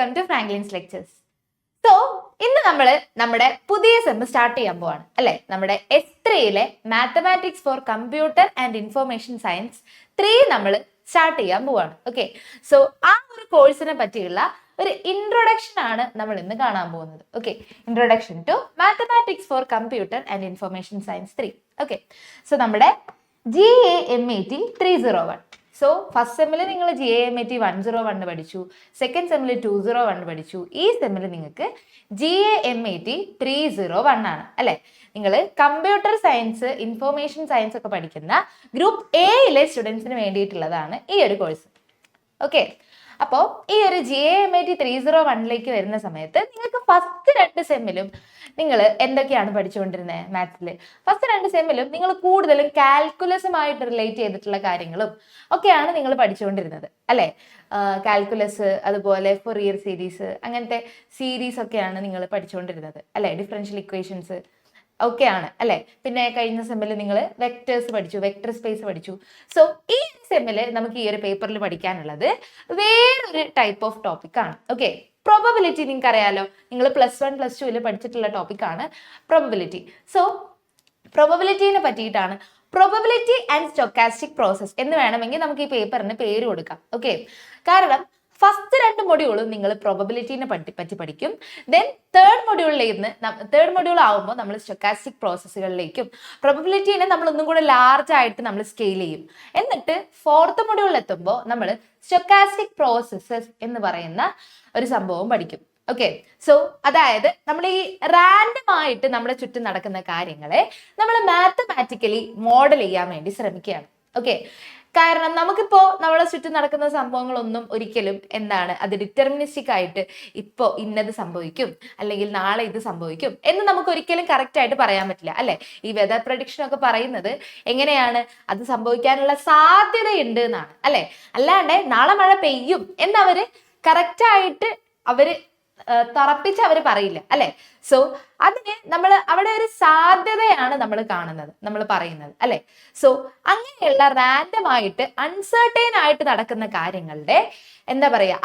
Welcome to Franklin's lectures. So ഇന്ന് നമ്മൾ നമ്മുടെ പുതിയ സെം സ്റ്റാർട്ട് ചെയ്യാൻ പോവാണ് അല്ലെ. നമ്മുടെ S3 mathematics for computer and information science 3 നമ്മൾ സ്റ്റാർട്ട് ചെയ്യാൻ പോവാണ്. ഓക്കെ, സോ ആ ഒരു കോഴ്സിനെ പറ്റിയുള്ള ഒരു ഇൻട്രൊഡക്ഷൻ ആണ് നമ്മൾ ഇന്ന് കാണാൻ പോകുന്നത്. Okay, introduction to mathematics for computer and information science 3. Okay, so നമ്മുടെ GAMAT 301. സോ ഫസ്റ്റ് സെമ്മിൽ നിങ്ങൾ GAMAT 101 പഠിച്ചു, സെക്കൻഡ് സെമ്മിൽ 201 പഠിച്ചു, ഈ സെമ്മിൽ നിങ്ങൾക്ക് GAMAT 301 ആണ് അല്ലെ. നിങ്ങൾ കമ്പ്യൂട്ടർ സയൻസ്, ഇൻഫർമേഷൻ സയൻസ് ഒക്കെ പഠിക്കുന്ന ഗ്രൂപ്പ് എയിലെ സ്റ്റുഡൻസിന് വേണ്ടിയിട്ടുള്ളതാണ് ഈ ഒരു കോഴ്സ്. ഓക്കെ, അപ്പോൾ ഈ ഒരു GAMAT 301 വരുന്ന സമയത്ത് നിങ്ങൾക്ക് ഫസ്റ്റ് 2 സെമ്മിലും നിങ്ങൾ എന്തൊക്കെയാണ് പഠിച്ചുകൊണ്ടിരുന്നത്? മാത്സിൽ ഫസ്റ്റ് 2 സെമ്മിലും നിങ്ങൾ കൂടുതലും കാൽക്കുലസുമായിട്ട് റിലേറ്റ് ചെയ്തിട്ടുള്ള കാര്യങ്ങളും ഒക്കെയാണ് നിങ്ങൾ പഠിച്ചുകൊണ്ടിരുന്നത് അല്ലേ. കാൽക്കുലസ്, അതുപോലെ ഫൊറിയർ സീരീസ്, അങ്ങനത്തെ സീരീസ് ഒക്കെയാണ് നിങ്ങൾ പഠിച്ചുകൊണ്ടിരുന്നത് അല്ലേ. ഡിഫറൻഷ്യൽ ഇക്വേഷൻസ് ഒക്കെയാണ് അല്ലെ. പിന്നെ കഴിഞ്ഞ സെമ്മിൽ നിങ്ങൾ വെക്ടേഴ്സ് പഠിച്ചു, വെക്ടർ സ്പേസ് പഠിച്ചു. സോ ഈ സെമ്മിൽ നമുക്ക് ഈ ഒരു പേപ്പറിൽ പഠിക്കാനുള്ളത് വേറൊരു ടൈപ്പ് ഓഫ് ടോപ്പിക് ആണ്. ഓക്കെ, പ്രോബബിലിറ്റി നിങ്ങൾക്ക് അറിയാലോ, നിങ്ങൾ +1 +2 പഠിച്ചിട്ടുള്ള ടോപ്പിക് ആണ് പ്രോബബിലിറ്റി. സോ പ്രോബബിലിറ്റിനെ പറ്റിയിട്ടാണ്. പ്രോബബിലിറ്റി ആൻഡ് സ്റ്റൊക്കാസ്റ്റിക് പ്രോസസ് എന്ന് വേണമെങ്കിൽ നമുക്ക് ഈ പേപ്പറിന് പേര് കൊടുക്കാം. ഓക്കെ, കാരണം ഫസ്റ്റ് 2 മൊഡ്യൂളും നിങ്ങൾ പ്രോബബിലിറ്റിനെ പറ്റി പഠിക്കും. ദെൻ തേർഡ് മൊഡ്യൂൾ ആവുമ്പോൾ നമ്മൾ സ്റ്റൊക്കാസ്റ്റിക് പ്രോസസ്സുകളിലേക്കും പ്രോബബിലിറ്റിനെ നമ്മൾ ഒന്നും കൂടെ ലാർജ് ആയിട്ട് നമ്മൾ സ്കെയിൽ ചെയ്യും. എന്നിട്ട് ഫോർത്ത് മൊഡ്യൂളിൽ എത്തുമ്പോൾ നമ്മൾ സ്റ്റൊക്കാസ്റ്റിക് പ്രോസസ്സസ് എന്ന് പറയുന്ന ഒരു സംഭവം പഠിക്കും. ഓക്കെ, സോ അതായത് നമ്മൾ ഈ റാൻഡം ആയിട്ട് നമ്മുടെ ചുറ്റും നടക്കുന്ന കാര്യങ്ങളെ നമ്മൾ മാത്തമാറ്റിക്കലി മോഡൽ ചെയ്യാൻ വേണ്ടി ശ്രമിക്കുകയാണ്. ഓക്കെ, കാരണം നമുക്കിപ്പോ നമ്മളെ ചുറ്റും നടക്കുന്ന സംഭവങ്ങളൊന്നും ഒരിക്കലും അത് ഡിറ്റർമിനിസ്റ്റിക് ആയിട്ട് ഇപ്പോ ഇന്നത് സംഭവിക്കും അല്ലെങ്കിൽ നാളെ ഇത് സംഭവിക്കും എന്ന് നമുക്ക് ഒരിക്കലും കറക്റ്റ് ആയിട്ട് പറയാൻ പറ്റില്ല അല്ലെ. ഈ വെതർ പ്രഡിക്ഷൻ ഒക്കെ പറയുന്നത് എങ്ങനെയാണ്, അത് സംഭവിക്കാനുള്ള സാധ്യതയുണ്ട് എന്നാണ് അല്ലെ. അല്ലാണ്ട് നാളെ മഴ പെയ്യും എന്നവര് കറക്റ്റ് ആയിട്ട് തറപ്പിച്ച് അവര് പറയില്ല അല്ലെ. സോ അതിന് നമ്മൾ അവിടെ ഒരു സാധ്യതയാണ് നമ്മൾ കാണുന്നത്, നമ്മൾ പറയുന്നത് അല്ലെ. സോ അങ്ങനെയുള്ള റാൻഡം ആയിട്ട് അൺസർട്ടൈൻ ആയിട്ട് നടക്കുന്ന കാര്യങ്ങളുടെ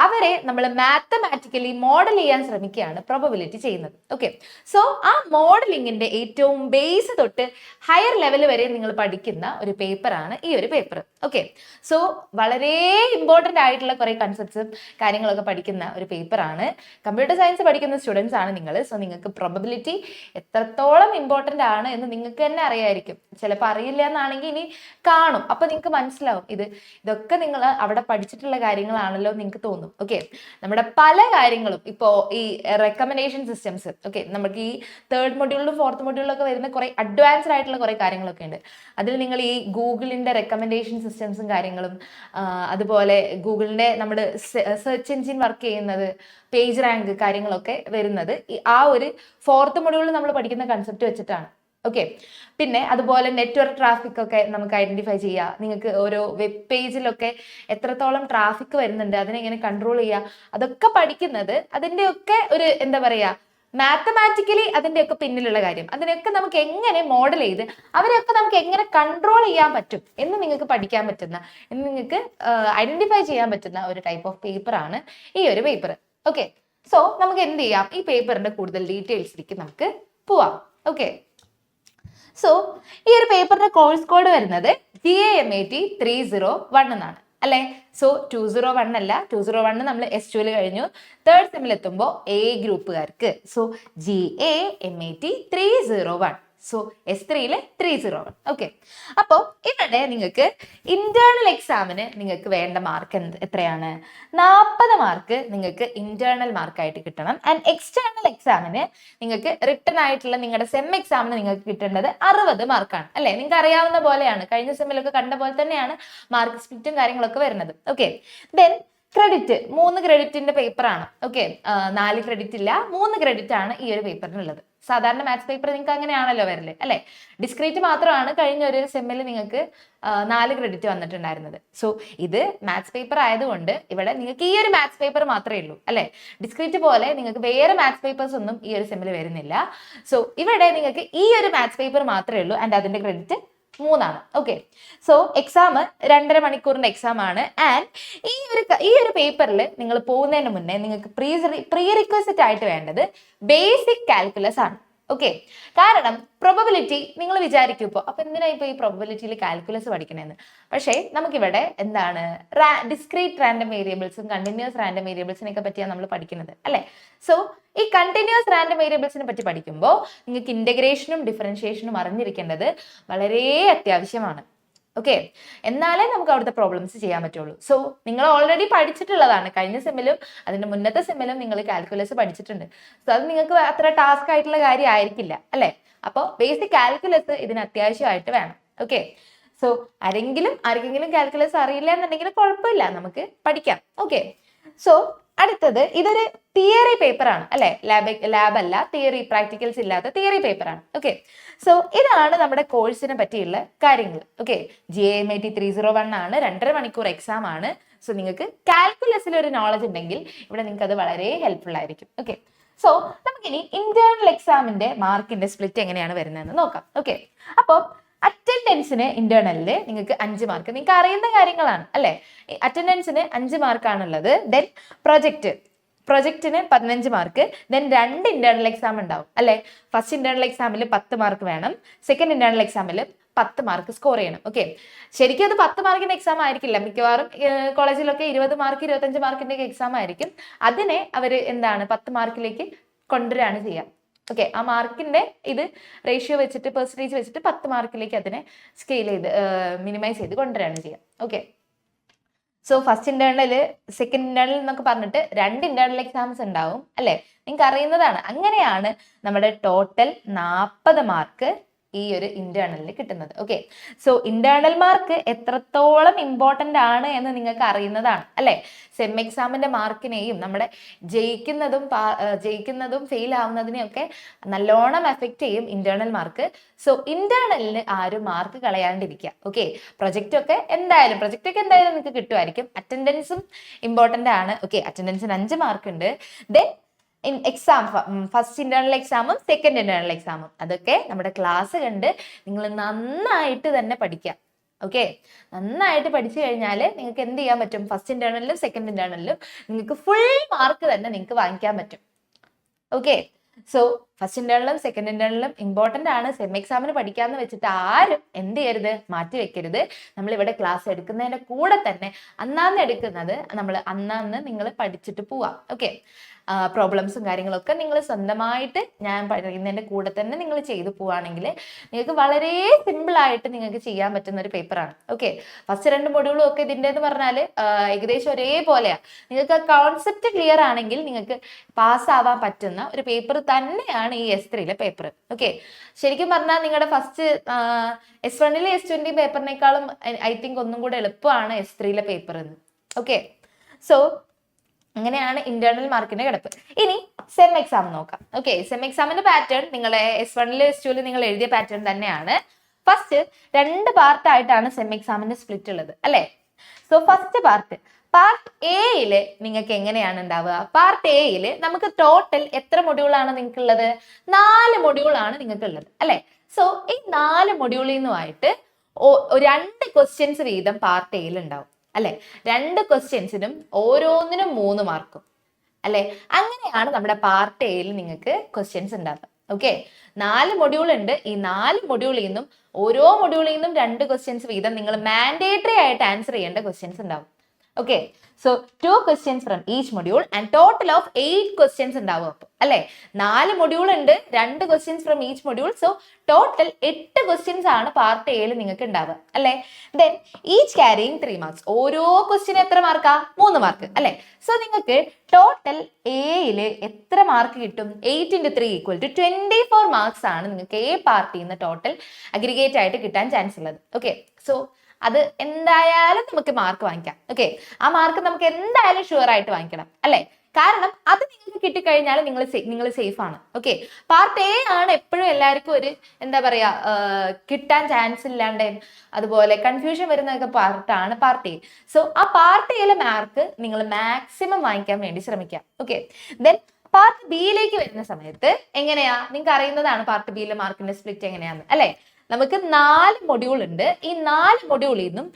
അവരെ നമ്മൾ മാത്തമാറ്റിക്കലി മോഡൽ ചെയ്യാൻ ശ്രമിക്കുകയാണ് പ്രോബബിലിറ്റി ചെയ്യുന്നത്. ഓക്കെ, സോ ആ മോഡലിങ്ങിന്റെ ഏറ്റവും ബേസ് തൊട്ട് ഹയർ ലെവൽ വരെ നിങ്ങൾ പഠിക്കുന്ന ഒരു പേപ്പറാണ് ഈ ഒരു പേപ്പർ. ഓക്കെ, സോ വളരെ ഇമ്പോർട്ടൻ്റ് ആയിട്ടുള്ള കുറെ കൺസെപ്റ്റ്സും കാര്യങ്ങളൊക്കെ പഠിക്കുന്ന ഒരു പേപ്പറാണ്. കമ്പ്യൂട്ടർ സയൻസ് പഠിക്കുന്ന സ്റ്റുഡൻസ് ആണ് നിങ്ങൾ. സോ നിങ്ങൾക്ക് പ്രോബബിലിറ്റി എത്രത്തോളം ഇമ്പോർട്ടൻ്റ് ആണ് എന്ന് നിങ്ങൾക്ക് തന്നെ അറിയായിരിക്കും. ചിലപ്പോൾ അറിയില്ല എന്നാണെങ്കിൽ ഇനി കാണും, അപ്പൊ നിങ്ങൾക്ക് മനസ്സിലാവും ഇതൊക്കെ നിങ്ങൾ അവിടെ പഠിച്ചിട്ടുള്ള കാര്യങ്ങളാണല്ലോ നിങ്ങൾക്ക് തോന്നും. ഓക്കെ, നമ്മുടെ പല കാര്യങ്ങളും ഇപ്പോ ഈ റെക്കമെൻഡേഷൻ സിസ്റ്റംസ്, ഓക്കെ, നമുക്ക് ഈ തേർഡ് മൊഡ്യൂളിലും ഫോർത്ത് മൊഡ്യൂളിലും ഒക്കെ വരുന്ന കുറെ അഡ്വാൻസ്ഡ് ആയിട്ടുള്ള കുറെ കാര്യങ്ങളൊക്കെ ഉണ്ട്. അതിൽ നിങ്ങൾ ഈ ഗൂഗിളിന്റെ റെക്കമെൻഡേഷൻ സിസ്റ്റംസും കാര്യങ്ങളും, അതുപോലെ ഗൂഗിളിന്റെ നമ്മൾ സെർച്ച് എഞ്ചിൻ വർക്ക് ചെയ്യുന്നത്, പേജ് റാങ്ക് കാര്യങ്ങളൊക്കെ വരുന്നത് ആ ഒരു ഫോർത്ത് മൊഡ്യൂളിൽ നമ്മൾ പഠിക്കുന്ന കൺസെപ്റ്റ് വെച്ചിട്ടാണ്. ഓക്കെ, പിന്നെ അതുപോലെ നെറ്റ്വർക്ക് ട്രാഫിക് ഒക്കെ നമുക്ക് ഐഡന്റിഫൈ ചെയ്യാം. നിങ്ങൾക്ക് ഓരോ വെബ് പേജിലൊക്കെ എത്രത്തോളം ട്രാഫിക് വരുന്നുണ്ട്, അതിനെ എങ്ങനെ കൺട്രോൾ ചെയ്യുക, അതൊക്കെ പഠിക്കുന്നത് അതിൻ്റെയൊക്കെ ഒരു മാത്തമാറ്റിക്കലി അതിൻ്റെയൊക്കെ പിന്നിലുള്ള കാര്യം, അതിനൊക്കെ നമുക്ക് എങ്ങനെ മോഡൽ ചെയ്ത് അവരെയൊക്കെ നമുക്ക് എങ്ങനെ കൺട്രോൾ ചെയ്യാൻ പറ്റും എന്ന് നിങ്ങൾക്ക് പഠിക്കാൻ പറ്റുന്ന, എന്ന് നിങ്ങൾക്ക് ഐഡന്റിഫൈ ചെയ്യാൻ പറ്റുന്ന ഒരു ടൈപ്പ് ഓഫ് പേപ്പറാണ് ഈ ഒരു പേപ്പർ. ഓക്കെ, സോ നമുക്ക് എന്ത് ചെയ്യാം, ഈ പേപ്പറിന്റെ കൂടുതൽ ഡീറ്റെയിൽസിലേക്ക് നമുക്ക് പോവാം. ഓക്കെ, സോ ഈ ഒരു പേപ്പറിന്റെ കോഴ്സ് കോഡ് വരുന്നത് GAMAT 301 എന്നാണ് അല്ലെ. സോ 201 അല്ല, 201 നമ്മൾ S2 കഴിഞ്ഞു. തേർഡ് സെമ്മിൽ എത്തുമ്പോൾ A ഗ്രൂപ്പുകാർക്ക് so GAMAT 301. So S3 301. Okay, അപ്പോൾ ഇവിടെ നിങ്ങൾക്ക് ഇന്റേണൽ എക്സാമിന് നിങ്ങൾക്ക് വേണ്ട മാർക്ക് എത്രയാണ്? 40 മാർക്ക് നിങ്ങൾക്ക് ഇന്റേണൽ മാർക്കായിട്ട് കിട്ടണം. ആൻഡ് എക്സ്റ്റേണൽ എക്സാമിന് നിങ്ങൾക്ക് റിട്ടൺ ആയിട്ടുള്ള നിങ്ങളുടെ സെം എക്സാമിന് നിങ്ങൾക്ക് കിട്ടേണ്ടത് 60 മാർക്കാണ് അല്ലെ. നിങ്ങൾക്ക് അറിയാവുന്ന പോലെയാണ്, കഴിഞ്ഞ സെമ്മിലൊക്കെ കണ്ട പോലെ തന്നെയാണ് മാർക്ക് സ്പ്ലിറ്റും കാര്യങ്ങളൊക്കെ വരുന്നത്. ഓക്കെ, ദെൻ ക്രെഡിറ്റ് 3 ക്രെഡിറ്റിന്റെ പേപ്പറാണ്. ഓക്കെ, 4 ക്രെഡിറ്റ് ഇല്ല, 3 ക്രെഡിറ്റ് ആണ് ഈ ഒരു പേപ്പറിനുള്ളത്. സാധാരണ മാത്സ് പേപ്പർ നിങ്ങൾക്ക് അങ്ങനെയാണല്ലോ വരല് അല്ലെ. ഡിസ്ക്രീറ്റ് മാത്രമാണ് കഴിഞ്ഞ ഒരു സെമ്മിൽ നിങ്ങൾക്ക് 4 ക്രെഡിറ്റ് വന്നിട്ടുണ്ടായിരുന്നത്. സോ ഇത് മാത്സ് പേപ്പർ ആയതുകൊണ്ട് ഇവിടെ നിങ്ങൾക്ക് ഈ ഒരു മാത്സ് പേപ്പർ മാത്രമേ ഉള്ളൂ അല്ലെ. ഡിസ്ക്രീറ്റ് പോലെ നിങ്ങൾക്ക് വേറെ മാത്സ് പേപ്പേഴ്സ് ഒന്നും ഈ ഒരു സെമ്മിൽ വരുന്നില്ല. സോ ഇവിടെ നിങ്ങൾക്ക് ഈ ഒരു മാത്സ് പേപ്പർ മാത്രമേ ഉള്ളൂ. ആൻഡ് അതിന്റെ ക്രെഡിറ്റ് 3 ഓക്കെ. സോ എക്സാം 2.5 മണിക്കൂറിന്റെ എക്സാം ആണ്. ആൻഡ് ഈ ഒരു പേപ്പറിൽ നിങ്ങൾ പോകുന്നതിന് മുന്നേ നിങ്ങൾക്ക് പ്രീ റിക്വസിറ്റ് ആയിട്ട് വേണ്ടത് ബേസിക് കാൽക്കുലസ് ആണ്. ഓക്കെ, കാരണം പ്രോബബിലിറ്റി നിങ്ങൾ വിചാരിക്കും ഇപ്പോൾ അപ്പൊ എന്തിനാ ഇപ്പൊ ഈ പ്രോബബിലിറ്റിയിൽ കാൽക്കുലസ് പഠിക്കണേന്ന്. പക്ഷേ നമുക്കിവിടെ എന്താണ് ഡിസ്ക്രീറ്റ് റാൻഡം വേരിയബിൾസും കണ്ടിന്യൂസ് റാൻഡം വേരിയബിൾസിനെയൊക്കെ പറ്റിയാണ് നമ്മൾ പഠിക്കുന്നത് അല്ലേ. സോ ഈ കണ്ടിന്യൂസ് റാൻഡം വേരിയബിൾസിനെ പറ്റി പഠിക്കുമ്പോൾ നിങ്ങൾക്ക് ഇന്റഗ്രേഷനും ഡിഫറൻഷിയേഷനും അറിഞ്ഞിരിക്കേണ്ടത് വളരെ അത്യാവശ്യമാണ്. ഓക്കെ, എന്നാലേ നമുക്ക് അവിടുത്തെ പ്രോബ്ലംസ് ചെയ്യാൻ പറ്റുള്ളൂ. സോ നിങ്ങൾ ഓൾറെഡി പഠിച്ചിട്ടുള്ളതാണ്, കഴിഞ്ഞ സെമ്മിലും അതിന്റെ മുന്നത്തെ സെമ്മിലും നിങ്ങൾ കാൽക്കുലസ് പഠിച്ചിട്ടുണ്ട്. സോ അത് നിങ്ങൾക്ക് അത്ര ടാസ്ക് ആയിട്ടുള്ള കാര്യം ആയിരിക്കില്ല അല്ലെ. അപ്പോൾ ബേസിക് കാൽക്കുലസ് ഇതിന് അത്യാവശ്യമായിട്ട് വേണം. ഓക്കെ, സോ ആർക്കെങ്കിലും കാൽക്കുലസ് അറിയില്ല എന്നുണ്ടെങ്കിൽ കുഴപ്പമില്ല, നമുക്ക് പഠിക്കാം. ഓക്കെ, സോ അടുത്തത് ഇതൊരു തിയറി പേപ്പർ ആണ് അല്ലെ, ലാബ് അല്ല, തിയറി പ്രാക്ടിക്കൽസ് ഇല്ലാത്ത തിയറി പേപ്പർ ആണ്. ഓക്കെ, സോ ഇതാണ് നമ്മുടെ കോഴ്സിനെ പറ്റിയുള്ള കാര്യങ്ങൾ. ഓക്കെ, GAMAT 301 ആണ്, 2.5 മണിക്കൂർ എക്സാം ആണ്. സോ നിങ്ങൾക്ക് കാൽക്കുലസിൽ ഒരു നോളജ് ഉണ്ടെങ്കിൽ ഇവിടെ നിങ്ങൾക്ക് അത് വളരെ ഹെൽപ്ഫുൾ ആയിരിക്കും. ഓക്കെ, സോ നമുക്കിനി ഇന്റേണൽ എക്സാമിന്റെ മാർക്കിന്റെ സ്പ്ലിറ്റ് എങ്ങനെയാണ് വരുന്നതെന്ന് നോക്കാം. ഓക്കെ, അപ്പോൾ അറ്റൻഡൻസിന് ഇന്റേണലില് നിങ്ങൾക്ക് 5 മാർക്ക്, നിങ്ങൾക്ക് അറിയുന്ന കാര്യങ്ങളാണ് അല്ലെ. അറ്റൻഡൻസിന് 5 മാർക്കാണുള്ളത്. ദെൻ പ്രൊജക്റ്റിന് 15 മാർക്ക്. ദെൻ 2 ഇന്റേണൽ എക്സാം ഉണ്ടാവും അല്ലെ. ഫസ്റ്റ് ഇന്റേണൽ എക്സാമിൽ 10 മാർക്ക് വേണം, സെക്കൻഡ് ഇന്റേണൽ എക്സാമിൽ 10 മാർക്ക് സ്കോർ ചെയ്യണം. ഓക്കെ, ശരിക്കും അത് 10 മാർക്കിന്റെ എക്സാം ആയിരിക്കില്ല, മിക്കവാറും കോളേജിലൊക്കെ 20 മാർക്ക് 25 മാർക്കിന്റെ എക്സാം ആയിരിക്കും. അതിനെ അവർ 10 മാർക്കിലേക്ക് കൊണ്ടുവരികയാണ് ചെയ്യുക. ഓക്കെ, ആ മാർക്കിന്റെ ഇത് റേഷ്യോ വെച്ചിട്ട് പെർസെൻറ്റേജ് വെച്ചിട്ട് 10 മാർക്കിലേക്ക് അതിനെ സ്കെയിൽ ചെയ്ത് മിനിമൈസ് ചെയ്ത് കൊണ്ടുവരികയാണ് ചെയ്യുക. Okay, so first internal second internal എന്നൊക്കെ പറഞ്ഞിട്ട് 2 ഇന്റേണൽ എക്സാംസ് ഉണ്ടാവും അല്ലെ, നിങ്ങൾക്ക് അറിയുന്നതാണ്. അങ്ങനെയാണ് നമ്മുടെ ടോട്ടൽ 40 മാർക്ക് ഈ ഒരു ഇന്റേണലിൽ കിട്ടുന്നത്. ഓക്കെ, സോ ഇന്റേണൽ മാർക്ക് എത്രത്തോളം ഇമ്പോർട്ടന്റ് ആണ് എന്ന് നിങ്ങൾക്ക് അറിയുന്നതാണ് അല്ലെ. സെം എക്സാമിന്റെ മാർക്കിനെയും നമ്മുടെ ജയിക്കുന്നതും ഫെയിൽ ആവുന്നതിനെയും ഒക്കെ നല്ലോണം എഫക്ട് ചെയ്യും ഇന്റേണൽ മാർക്ക്. സോ ഇന്റേണലിന് ആരും മാർക്ക് കളയാണ്ടിരിക്കുക. ഓക്കെ, പ്രൊജക്റ്റ് ഒക്കെ എന്തായാലും നിങ്ങൾക്ക് കിട്ടുമായിരിക്കും. അറ്റൻഡൻസും ഇമ്പോർട്ടന്റ് ആണ്. ഓക്കെ, അറ്റൻഡൻസിന് 5 മാർക്ക് ഉണ്ട്. ദെൻ എക്സാം, ഫസ്റ്റ് ഇന്റേണൽ എക്സാമും സെക്കൻഡ് ഇന്റേണൽ എക്സാമും അതൊക്കെ നമ്മുടെ ക്ലാസ് കണ്ട് നിങ്ങൾ നന്നായിട്ട് തന്നെ പഠിക്കാം. ഓക്കെ, നന്നായിട്ട് പഠിച്ചു കഴിഞ്ഞാൽ നിങ്ങൾക്ക് എന്ത് ചെയ്യാൻ പറ്റും, ഫസ്റ്റ് ഇന്റേണലിലും സെക്കൻഡ് ഇന്റേണലിലും നിങ്ങൾക്ക് ഫുൾ മാർക്ക് തന്നെ നിങ്ങൾക്ക് വാങ്ങിക്കാൻ പറ്റും. ഓക്കെ, സോ ഫസ്റ്റ് ഇന്റേണലും സെക്കൻഡ് ഇന്റേണലും ഇമ്പോർട്ടന്റ് ആണ്. സെം എക്സാമിന് പഠിക്കാന്ന് വെച്ചിട്ട് ആരും എന്ത് ചെയ്യരുത്, മാറ്റി വെക്കരുത്. നമ്മൾ ഇവിടെ ക്ലാസ് എടുക്കുന്നതിന്റെ കൂടെ തന്നെ അന്നാന്ന് എടുക്കുന്നത് നമ്മൾ അന്നാന്ന് നിങ്ങൾ പഠിച്ചിട്ട് പോവാം. ഓക്കെ, പ്രോബ്ലംസും കാര്യങ്ങളൊക്കെ നിങ്ങൾ സ്വന്തമായിട്ട് ഞാൻ പറയുന്നതിന്റെ കൂടെ തന്നെ നിങ്ങൾ ചെയ്തു പോവുകയാണെങ്കിൽ നിങ്ങൾക്ക് വളരെ സിമ്പിൾ ആയിട്ട് നിങ്ങൾക്ക് ചെയ്യാൻ പറ്റുന്ന ഒരു പേപ്പറാണ്. ഓക്കെ, ഫസ്റ്റ് 2 മൊഡ്യൂളും ഒക്കെ ഇതിൻ്റെ എന്ന് പറഞ്ഞാൽ ഏകദേശം ഒരേപോലെയാണ്. നിങ്ങൾക്ക് കോൺസെപ്റ്റ് ക്ലിയർ ആണെങ്കിൽ നിങ്ങൾക്ക് പാസ്സാവാൻ പറ്റുന്ന ഒരു പേപ്പർ തന്നെയാണ് ഈ S3 പേപ്പർ. ഓക്കെ, ശരിക്കും പറഞ്ഞാൽ നിങ്ങളുടെ first S1 S20 പേപ്പറിനേക്കാളും I think ഒന്നും കൂടെ എളുപ്പമാണ് S3 പേപ്പർ എന്ന്. ഓക്കെ, സോ അങ്ങനെയാണ് ഇന്റേണൽ മാർക്കിന്റെ കിടപ്പ്. ഇനി സെം എക്സാം നോക്കാം. ഓക്കെ, സെം എക്സാമിന്റെ പാറ്റേൺ നിങ്ങളെ S1 S2 നിങ്ങൾ എഴുതിയ പാറ്റേൺ തന്നെയാണ്. ഫസ്റ്റ് 2 പാർട്ടായിട്ടാണ് സെം എക്സാമിന്റെ സ്പ്ലിറ്റ് ഉള്ളത് അല്ലെ. സോ ഫസ്റ്റ് പാർട്ട് എയില് നിങ്ങൾക്ക് എങ്ങനെയാണ് ഉണ്ടാവുക, പാർട്ട് എയില് നമുക്ക് ടോട്ടൽ എത്ര മൊഡ്യൂളാണ് നിങ്ങൾക്ക് ഉള്ളത്, 4 മൊഡ്യൂളാണ് നിങ്ങൾക്ക് ഉള്ളത് അല്ലെ. സോ ഈ 4 മൊഡ്യൂളിൽ നിന്നുമായിട്ട് 2 ക്വസ്റ്റ്യൻസ് വീതം പാർട്ട് എയിൽ ഉണ്ടാവും അല്ലെ. 2 ക്വസ്റ്റ്യൻസിനും ഓരോന്നിനും 3 മാർക്കും അല്ലെ. അങ്ങനെയാണ് നമ്മുടെ പാർട്ട് എയിൽ നിങ്ങൾക്ക് ക്വസ്റ്റ്യൻസ് ഉണ്ടാവുക. ഓക്കെ, 4 മൊഡ്യൂൾ ഉണ്ട്. ഈ 4 മൊഡ്യൂളിൽ നിന്നും ഓരോ മൊഡ്യൂളിൽ നിന്നും 2 ക്വസ്റ്റ്യൻസ് വീതം നിങ്ങൾ മാൻഡേറ്ററി ആയിട്ട് ആൻസർ ചെയ്യേണ്ട ക്വസ്റ്റ്യൻസ് ഉണ്ടാവും. Okay, so 2 questions from each module and total of 8 questions ഉണ്ടാവും. അപ്പോൾ അല്ലെ, 4 മൊഡ്യൂൾ ഉണ്ട്, 2 questions from each module. So total 8 questions ആണ് പാർട്ട് എയിൽ നിങ്ങൾക്ക് ഉണ്ടാവുക അല്ലെ. Then each carrying 3 marks. ഓരോ ക്വസ്റ്റ്യൻ എത്ര മാർക്കാ, 3 മാർക്ക് അല്ലെ. സോ നിങ്ങൾക്ക് ടോട്ടൽ എയില് എത്ര മാർക്ക് കിട്ടും, 8 × 3 = 24 മാർക്സ് ആണ് നിങ്ങൾക്ക് എ പാർട്ടിൽ നിന്ന് ടോട്ടൽ അഗ്രിഗേറ്റ് ആയിട്ട് കിട്ടാൻ ചാൻസ് ഉള്ളത്. ഓക്കെ, സോ അത് എന്തായാലും നമുക്ക് മാർക്ക് വാങ്ങിക്കാം. ഓക്കെ, ആ മാർക്ക് നമുക്ക് എന്തായാലും ഷുവർ ആയിട്ട് വാങ്ങിക്കണം അല്ലെ. കാരണം അത് നിങ്ങൾക്ക് കിട്ടിക്കഴിഞ്ഞാൽ നിങ്ങൾ സേഫ് ആണ്. ഓക്കെ, പാർട്ട് എ ആണ് എപ്പോഴും എല്ലാവർക്കും ഒരു എന്താ പറയാ കിട്ടാൻ ചാൻസ് ഇല്ലാണ്ട് അതുപോലെ കൺഫ്യൂഷൻ വരുന്നതൊക്കെ പാർട്ടാണ് പാർട്ട് എ. സോ ആ പാർട്ട് എയിലെ മാർക്ക് നിങ്ങൾ മാക്സിമം വാങ്ങിക്കാൻ വേണ്ടി ശ്രമിക്കാം. ഓക്കെ, ദെൻ പാർട്ട് ബിയിലേക്ക് വരുന്ന സമയത്ത് എങ്ങനെയാ നിങ്ങൾക്ക് അറിയുന്നതാണ് പാർട്ട് ബിയിലെ മാർക്കിന്റെ സ്പ്ലിറ്റ് എങ്ങനെയാന്ന് അല്ലെ. നമുക്ക് 4 മൊഡ്യൂൾ ഉണ്ട്. ഈ 4 മൊഡ്യൂളിൽ നിന്നും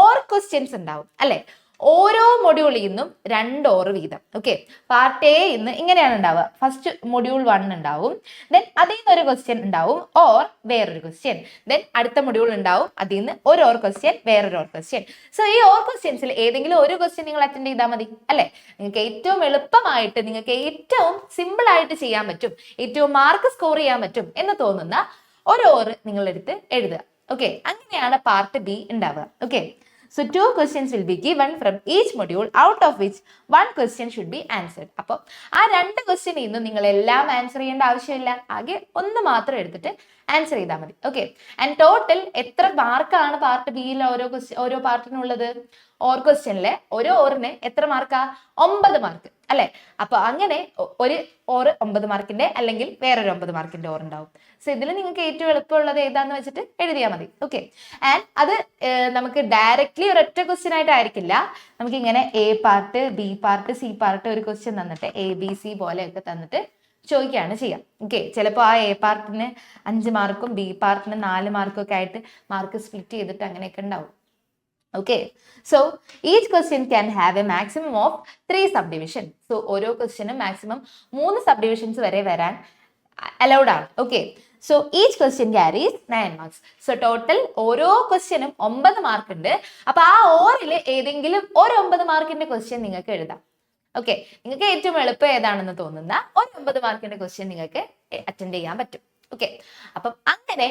ഓർ ക്വസ്റ്റ്യൻസ് ഉണ്ടാവും അല്ലെ. ഓരോ മൊഡ്യൂളിൽ നിന്നും 2 ഓർ വീതം. ഓക്കെ, പാർട്ട് എ ഇന്ന് ഇങ്ങനെയാണ് ഉണ്ടാവുക. ഫസ്റ്റ് മൊഡ്യൂൾ 1 ഉണ്ടാവും, ദെൻ അതിൽ നിന്ന് ഒരു ക്വസ്റ്റ്യൻ ഉണ്ടാവും ഓർ വേറൊരു ക്വസ്റ്റ്യൻ, ദെൻ അടുത്ത മൊഡ്യൂൾ ഉണ്ടാവും, അതിൽ നിന്ന് ഒരു ഓർ ക്വസ്റ്റ്യൻ വേറൊരു ഓർ ക്വസ്റ്റ്യൻ. സോ ഈ ഓർ ക്വസ്റ്റ്യൻസിൽ ഏതെങ്കിലും ഒരു ക്വസ്റ്റ്യൻ നിങ്ങൾ അറ്റൻഡ് ചെയ്താൽ മതി അല്ലെ. നിങ്ങൾക്ക് ഏറ്റവും എളുപ്പമായിട്ട്, നിങ്ങൾക്ക് ഏറ്റവും സിമ്പിൾ ആയിട്ട് ചെയ്യാൻ പറ്റും, ഏറ്റവും മാർക്ക് സ്കോർ ചെയ്യാൻ പറ്റും എന്ന് തോന്നുന്ന ഒരു ഓർ നിങ്ങളെടുത്ത് എഴുതുക. ഓക്കെ, അങ്ങനെയാണ് പാർട്ട് ബി ഉണ്ടാവുക. Okay, so 2 questions will be given from each module, out of which 1 question should be answered. അപ്പോൾ ആ 2 ക്വസ്റ്റ്യനിൽ നിന്നും നിങ്ങൾ എല്ലാം ആൻസർ ചെയ്യേണ്ട ആവശ്യമില്ല, ആകെ ഒന്ന് മാത്രം എടുത്തിട്ട് ആൻസർ ചെയ്താൽ മതി. ഓക്കെ, ആൻഡ് ടോട്ടൽ എത്ര മാർക്കാണ് പാർട്ട് ബിയിൽ ഓരോ പാർട്ടിനുള്ളത്? ഓർ ക്വസ്റ്റ്യനിലെ ഓരോ ഓറിന് എത്ര മാർക്കാ? 9 മാർക്ക് അല്ലെ. അപ്പൊ അങ്ങനെ ഒരു ഓർ 9 മാർക്കിന്റെ അല്ലെങ്കിൽ വേറൊരു 9 മാർക്കിന്റെ ഓർ ഉണ്ടാവും. സോ ഇതിൽ നിങ്ങൾക്ക് ഏറ്റവും എളുപ്പമുള്ളത് ഏതാന്ന് വെച്ചിട്ട് എഴുതിയാൽ മതി. ഓക്കെ, ആൻഡ് അത് നമുക്ക് ഡയറക്ട്ലി ഒരൊറ്റ ക്വസ്റ്റ്യൻ ആയിട്ടായിരിക്കില്ല. നമുക്ക് ഇങ്ങനെ A part, B part, C part ഒരു ക്വസ്റ്റ്യൻ തന്നിട്ട് ABC പോലെയൊക്കെ തന്നിട്ട് ചോദിക്കുകയാണ് ചെയ്യാം. ഓക്കെ, ചിലപ്പോൾ ആ എ പാർട്ടിന് 5 മാർക്കും ബി പാർട്ടിന് 4 മാർക്കും ഒക്കെ ആയിട്ട് മാർക്ക് സ്പ്ലിറ്റ് ചെയ്തിട്ട് അങ്ങനെയൊക്കെ ഉണ്ടാവും. Okay, so each question can have a maximum of 3 subdivisions. So ഓരോ ക്വസ്റ്റ്യനും മാക്സിമം 3 subdivisions വരെ വരാൻ allowed ആണ്. Okay, so each question carries 9 marks. So total ഓരോ ക്വസ്റ്റ്യനും 9 മാർക്ക് ഉണ്ട്. അപ്പൊ ആ ഓറിൽ ഏതെങ്കിലും ഒരു 9 മാർക്കിന്റെ ക്വസ്റ്റ്യൻ നിങ്ങൾക്ക് എഴുതാം. ഓക്കെ, നിങ്ങൾക്ക് ഏറ്റവും എളുപ്പം ഏതാണെന്ന് തോന്നുന്ന ഒരു 9 മാർക്കിന്റെ ക്വസ്റ്റ്യൻ നിങ്ങൾക്ക് അറ്റൻഡ് ചെയ്യാൻ പറ്റും. ഓക്കെ, അപ്പം അങ്ങനെ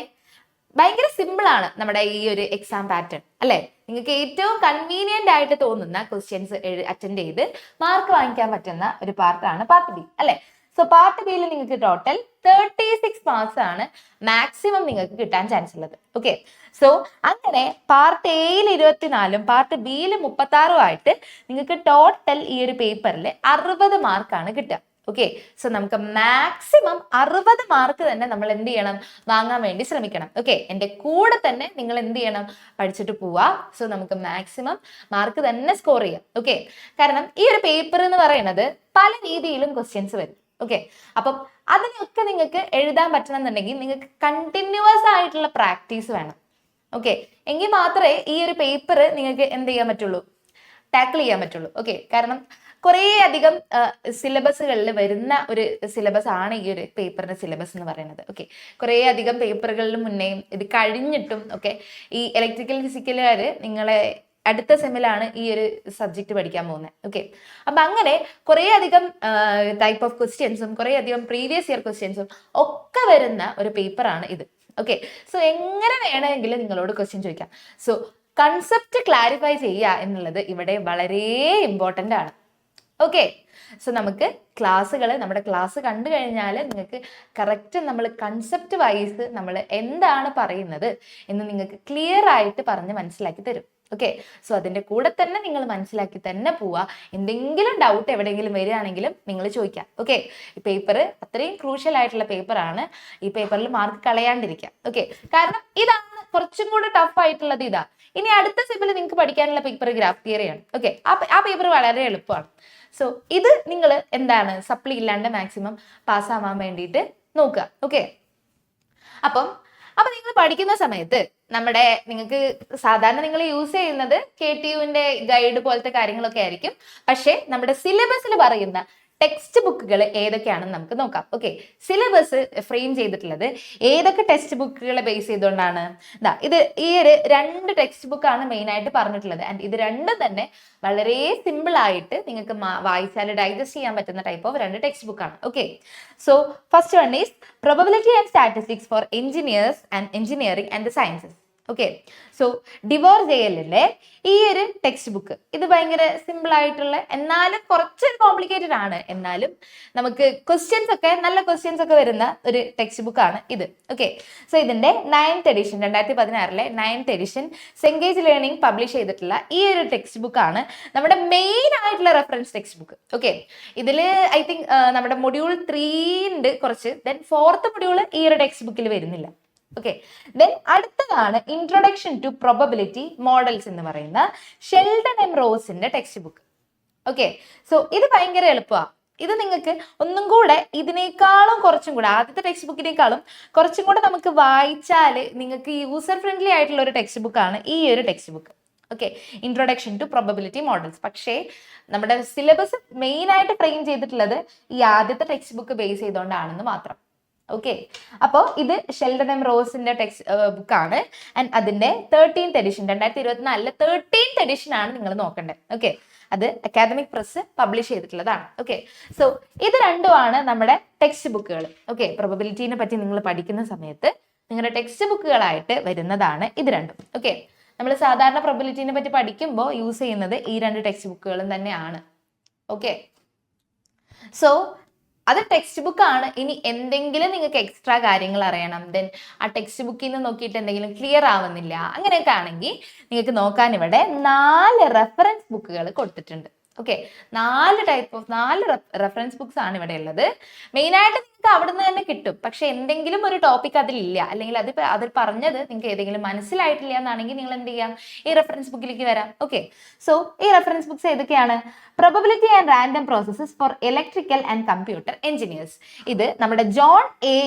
ഭയങ്കര സിമ്പിൾ ആണ് നമ്മുടെ ഈ ഒരു എക്സാം പാറ്റേൺ അല്ലെ. നിങ്ങൾക്ക് ഏറ്റവും കൺവീനിയന്റ് ആയിട്ട് തോന്നുന്ന ക്വസ്റ്റ്യൻസ് അറ്റൻഡ് ചെയ്ത് മാർക്ക് വാങ്ങിക്കാൻ പറ്റുന്ന ഒരു പാർട്ടാണ് പാർട്ട് ബി അല്ലെ. സോ പാർട്ട് ബിയിൽ നിങ്ങൾക്ക് ടോട്ടൽ 36 മാർക്സ് ആണ് മാക്സിമം നിങ്ങൾക്ക് കിട്ടാൻ ചാൻസ് ഉള്ളത്. ഓക്കെ, സോ അങ്ങനെ പാർട്ട് എയിൽ 24 പാർട്ട് ബിയിൽ 36 ആയിട്ട് നിങ്ങൾക്ക് ടോട്ടൽ ഈ ഒരു പേപ്പറിൽ 60 മാർക്കാണ് കിട്ടുക. ഓക്കെ, സോ നമുക്ക് മാക്സിമം 60 മാർക്ക് തന്നെ നമ്മൾ എന്ത് ചെയ്യണം? വാങ്ങാൻ വേണ്ടി ശ്രമിക്കണം. ഓക്കെ, എൻ്റെ കൂടെ തന്നെ നിങ്ങൾ എന്ത് ചെയ്യണം? പഠിച്ചിട്ട് പോവാ. സോ നമുക്ക് മാക്സിമം മാർക്ക് തന്നെ സ്കോർ ചെയ്യാം. ഓക്കെ, കാരണം ഈ ഒരു പേപ്പർ എന്ന് പറയുന്നത് പല രീതിയിലും ക്വസ്റ്റ്യൻസ് വരും. ഓക്കെ, അപ്പം അതിനൊക്കെ നിങ്ങൾക്ക് എഴുതാൻ പറ്റണമെന്നുണ്ടെങ്കിൽ നിങ്ങൾക്ക് കണ്ടിന്യൂസ് ആയിട്ടുള്ള പ്രാക്ടീസ് വേണം. ഓക്കെ, എങ്കിൽ മാത്രമേ ഈ ഒരു പേപ്പർ നിങ്ങൾക്ക് എന്ത് ചെയ്യാൻ പറ്റുള്ളൂ? ടാക്കിൾ ചെയ്യാൻ പറ്റുള്ളൂ. ഓക്കെ, കാരണം കുറേ അധികം സിലബസുകളിൽ വരുന്ന ഒരു സിലബസ് ആണ് ഈ ഒരു പേപ്പറിന്റെ സിലബസ് എന്ന് പറയുന്നത്. ഓക്കെ, കുറേ അധികം പേപ്പറുകളിൽ മുന്നേയും ഇത് കഴിഞ്ഞിട്ടും ഒക്കെ ഈ ഇലക്ട്രിക്കൽ ഫിസിക്കലുകാർ നിങ്ങളെ അടുത്ത സെമ്മിലാണ് ഈ ഒരു സബ്ജക്ട് പഠിക്കാൻ പോകുന്നത്. ഓക്കെ, അപ്പൊ അങ്ങനെ കുറേ അധികം ടൈപ്പ് ഓഫ് ക്വസ്റ്റ്യൻസും കുറേ അധികം പ്രീവിയസ് ഇയർ ക്വസ്റ്റ്യൻസും ഒക്കെ വരുന്ന ഒരു പേപ്പറാണ് ഇത്. ഓക്കെ, സോ എങ്ങനെ വേണമെങ്കിലും നിങ്ങളോട് ക്വസ്റ്റ്യൻ ചോദിക്കാം. സോ കൺസെപ്റ്റ് ക്ലാരിഫൈ ചെയ്യുക എന്നുള്ളത് ഇവിടെ വളരെ ഇമ്പോർട്ടൻ്റ് ആണ്. ഓക്കെ, സോ നമുക്ക് നമ്മുടെ ക്ലാസ് കണ്ടു കഴിഞ്ഞാൽ നിങ്ങൾക്ക് കറക്റ്റ് നമ്മൾ കൺസെപ്റ്റ് വൈസ് നമ്മൾ എന്താണ് പറയുന്നത് എന്ന് നിങ്ങൾക്ക് ക്ലിയർ ആയിട്ട് പറഞ്ഞ് മനസ്സിലാക്കി തരും. ഓക്കെ, സോ അതിൻ്റെ കൂടെ തന്നെ നിങ്ങൾ മനസ്സിലാക്കി തന്നെ പോവുക. എന്തെങ്കിലും ഡൗട്ട് എവിടെയെങ്കിലും വരികയാണെങ്കിലും നിങ്ങൾ ചോദിക്കാം. ഓക്കെ, ഈ പേപ്പർ അത്രയും ക്രൂഷ്യൽ ആയിട്ടുള്ള പേപ്പറാണ്. ഈ പേപ്പറിൽ മാർക്ക് കളയാണ്ടിരിക്കുക. ഓക്കെ, കാരണം ഇതാണ് കുറച്ചും കൂടെ ടഫ് ആയിട്ടുള്ളത്. ഇതാ ഇനി അടുത്ത സെമ്മിൽ നിങ്ങൾക്ക് പഠിക്കാനുള്ള പേപ്പർ ഗ്രാഫ് തിയറിയാണ്. ഓക്കെ, ആ പേപ്പർ വളരെ എളുപ്പമാണ്. സോ ഇത് നിങ്ങൾ എന്താണ് സപ്ലി ഇല്ലാണ്ട് മാക്സിമം പാസ്സാവാൻ വേണ്ടിയിട്ട് നോക്കുക. ഓക്കെ, അപ്പം നിങ്ങൾ പഠിക്കുന്ന സമയത്ത് നിങ്ങൾക്ക് സാധാരണ നിങ്ങൾ യൂസ് ചെയ്യുന്നത് KTUവിന്റെ ഗൈഡ് പോലത്തെ കാര്യങ്ങളൊക്കെ ആയിരിക്കും. പക്ഷേ നമ്മുടെ സിലബസിൽ പറയുന്ന ടെക്സ്റ്റ് ബുക്കുകൾ ഏതൊക്കെയാണെന്ന് നമുക്ക് നോക്കാം. ഓക്കെ, സിലബസ് ഫ്രെയിം ചെയ്തിട്ടുള്ളത് ഏതൊക്കെ ടെക്സ്റ്റ് ബുക്കുകളെ ബേസ് ചെയ്തുകൊണ്ടാണ്? ഇത് ഈ ഒരു 2 ടെക്സ്റ്റ് ബുക്കാണ് മെയിൻ ആയിട്ട് പറഞ്ഞിട്ടുള്ളത്. ആൻഡ് ഇത് രണ്ടും തന്നെ വളരെ സിമ്പിൾ ആയിട്ട് നിങ്ങൾക്ക് വായിച്ചാൽ ഡൈജസ്റ്റ് ചെയ്യാൻ പറ്റുന്ന ടൈപ്പ് ഓഫ് 2 ടെക്സ്റ്റ് ബുക്കാണ്. Okay, so first one is probability and statistics for engineers and engineering and sciences. Okay, so Devore ജെയലിലെ ഈ ഒരു ടെക്സ്റ്റ് ബുക്ക് ഇത് ഭയങ്കര സിമ്പിൾ ആയിട്ടുള്ള, എന്നാലും കുറച്ച് കോംപ്ലിക്കേറ്റഡ് ആണ്, എന്നാലും നമുക്ക് നല്ല ക്വസ്റ്റ്യൻസ് ഒക്കെ വരുന്ന ഒരു ടെക്സ്റ്റ് ബുക്കാണ് ഇത്. ഓക്കെ, സോ ഇതിന്റെ 9th edition 2016 9th edition Cengage learning publish ചെയ്തിട്ടുള്ള ഈ ഒരു ടെക്സ്റ്റ് ബുക്കാണ് നമ്മുടെ മെയിൻ ആയിട്ടുള്ള റെഫറൻസ് ടെക്സ്റ്റ് ബുക്ക്. ഓക്കെ, ഇതിൽ ഐ തിങ്ക് നമ്മുടെ മൊഡ്യൂൾ 3 ഉണ്ട് കുറച്ച്, ദെൻ 4th മൊഡ്യൂൾ ഈ ഒരു ടെക്സ്റ്റ് ബുക്കിൽ വരുന്നില്ല. ഓക്കെ, ദെൻ അടുത്തതാണ് ഇൻട്രൊഡക്ഷൻ ടു പ്രോബബിലിറ്റി മോഡൽസ് എന്ന് പറയുന്ന ഷെൽഡൻ M. റോസിന്റെ ടെക്സ്റ്റ് ബുക്ക്. ഓക്കെ, സോ ഇത് ഭയങ്കര എളുപ്പമാണ്. ഇത് നിങ്ങൾക്ക് ഒന്നും കൂടെ ഇതിനേക്കാളും കുറച്ചും കൂടെ ആദ്യത്തെ ടെക്സ്റ്റ് ബുക്കിനേക്കാളും കുറച്ചും കൂടെ നമുക്ക് വായിച്ചാൽ നിങ്ങൾക്ക് യൂസർ ഫ്രണ്ട്ലി ആയിട്ടുള്ള ഒരു ടെക്സ്റ്റ് ബുക്കാണ് ഈ ഒരു text book. Okay, introduction to probability models. പക്ഷേ നമ്മുടെ സിലബസ് മെയിൻ ആയിട്ട് ഫ്രെയിം ചെയ്തിട്ടുള്ളത് ഈ ആദ്യത്തെ ടെക്സ്റ്റ് ബുക്ക് ബേസ് ചെയ്തുകൊണ്ടാണെന്ന് മാത്രം. ഓക്കെ, അപ്പോൾ ഇത് ഷെൽഡൻ എം റോസിന്റെ ടെക്സ്റ്റ് ബുക്കാണ്. ആൻഡ് അതിന്റെ 13th എഡിഷൻ 2024 13th എഡിഷൻ ആണ് നിങ്ങൾ നോക്കേണ്ടത്. ഓക്കെ, അത് അക്കാദമിക് പ്രസ് പബ്ലിഷ് ചെയ്തിട്ടുള്ളതാണ്. ഓക്കെ, സോ ഇത് രണ്ടുമാണ് നമ്മുടെ ടെക്സ്റ്റ് ബുക്കുകൾ. ഓക്കെ, പ്രോബബിലിറ്റിനെ പറ്റി നിങ്ങൾ പഠിക്കുന്ന സമയത്ത് നിങ്ങളുടെ ടെക്സ്റ്റ് ബുക്കുകളായിട്ട് വരുന്നതാണ് ഇത് രണ്ടും. ഓക്കെ, നമ്മൾ സാധാരണ പ്രോബബിലിറ്റിനെ പറ്റി പഠിക്കുമ്പോൾ യൂസ് ചെയ്യുന്നത് ഈ രണ്ട് ടെക്സ്റ്റ് ബുക്കുകളും തന്നെയാണ്. ഓക്കെ, സോ അത് ടെക്സ്റ്റ് ബുക്കാണ്. ഇനി എന്തെങ്കിലും നിങ്ങൾക്ക് എക്സ്ട്രാ കാര്യങ്ങൾ അറിയണം, ദെൻ ആ ടെക്സ്റ്റ് ബുക്കിൽ നിന്ന് നോക്കിയിട്ട് എന്തെങ്കിലും ക്ലിയർ ആവുന്നില്ല, അങ്ങനെയൊക്കെ ആണെങ്കിൽ നിങ്ങൾക്ക് നോക്കാൻ ഇവിടെ 4 റെഫറൻസ് ബുക്കുകൾ കൊടുത്തിട്ടുണ്ട്. ഓക്കെ, 4 റെഫറൻസ് ബുക്സ് ആണ് ഇവിടെ ഉള്ളത്. മെയിനായിട്ട് നിങ്ങൾക്ക് അവിടെ നിന്ന് തന്നെ കിട്ടും. പക്ഷെ എന്തെങ്കിലും ഒരു ടോപ്പിക് അതിലില്ല, അല്ലെങ്കിൽ അതിൽ പറഞ്ഞത് നിങ്ങൾക്ക് ഏതെങ്കിലും മനസ്സിലായിട്ടില്ല എന്നാണെങ്കിൽ നിങ്ങൾ എന്ത് ചെയ്യാം, ഈ റെഫറൻസ് ബുക്കിലേക്ക് വരാം. ഓക്കെ, സോ ഈ റെഫറൻസ് ബുക്സ് ഏതൊക്കെയാണ്? Probability and random processes for electrical and computer engineers. ഇത് നമ്മുടെ ജോൺ എ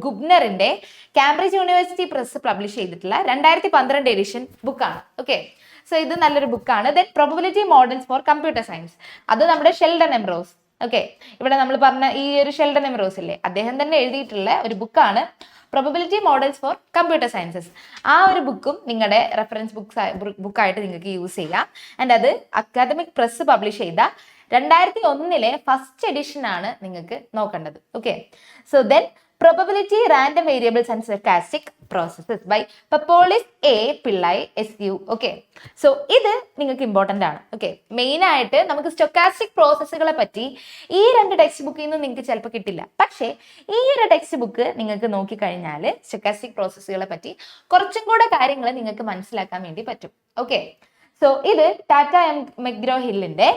ഗുബ്നറിന്റെ കാംബ്രിഡ്ജ് യൂണിവേഴ്സിറ്റി പ്രസ് പബ്ലിഷ് ചെയ്തിട്ടുള്ള 2012 എഡിഷൻ ബുക്കാണ്. ഓക്കെ, സോ ഇത് നല്ലൊരു ബുക്കാണ്. Then probability models for computer science, അത് നമ്മുടെ ഷെൽഡൻ എം റോസ്. ഓക്കെ, ഇവിടെ നമ്മൾ പറഞ്ഞ ഈ ഒരു ഷെൽഡൻ എം റോസ് ഇല്ലേ, അദ്ദേഹം തന്നെ എഴുതിയിട്ടുള്ള ഒരു ബുക്കാണ് probability models for computer sciences. ആ ഒരു ബുക്കും നിങ്ങളുടെ റെഫറൻസ് ബുക്കായിട്ട് നിങ്ങൾക്ക് യൂസ് ചെയ്യാം. ആൻഡ് അത് അക്കാദമിക് പ്രസ് പബ്ലിഷ് ചെയ്ത 2001 ഫസ്റ്റ് എഡിഷൻ ആണ് നിങ്ങൾക്ക് നോക്കേണ്ടത്. Okay, so then probability random variables and stochastic processes by Papoulis A Pillai SU. Okay, so ഇത് നിങ്ങൾക്ക് ഇമ്പോർട്ടൻ്റ് ആണ്. ഓക്കെ, മെയിൻ ആയിട്ട് നമുക്ക് സ്റ്റോക്കാസ്റ്റിക് പ്രോസസ്സുകളെ പറ്റി ഈ 2 ടെക്സ്റ്റ് ബുക്കിൽ നിന്ന് നിങ്ങൾക്ക് ചിലപ്പോൾ കിട്ടില്ല. പക്ഷേ ഈ ഒരു ടെക്സ്റ്റ് ബുക്ക് നിങ്ങൾക്ക് നോക്കിക്കഴിഞ്ഞാൽ സ്റ്റോക്കാസ്റ്റിക് പ്രോസസ്സുകളെ പറ്റി കുറച്ചും കൂടെ കാര്യങ്ങൾ നിങ്ങൾക്ക് മനസ്സിലാക്കാൻ വേണ്ടി പറ്റും. ഓക്കെ, സോ ഇത് ടാറ്റ എം മെഗ്രോ ഹില്ലിന്റെ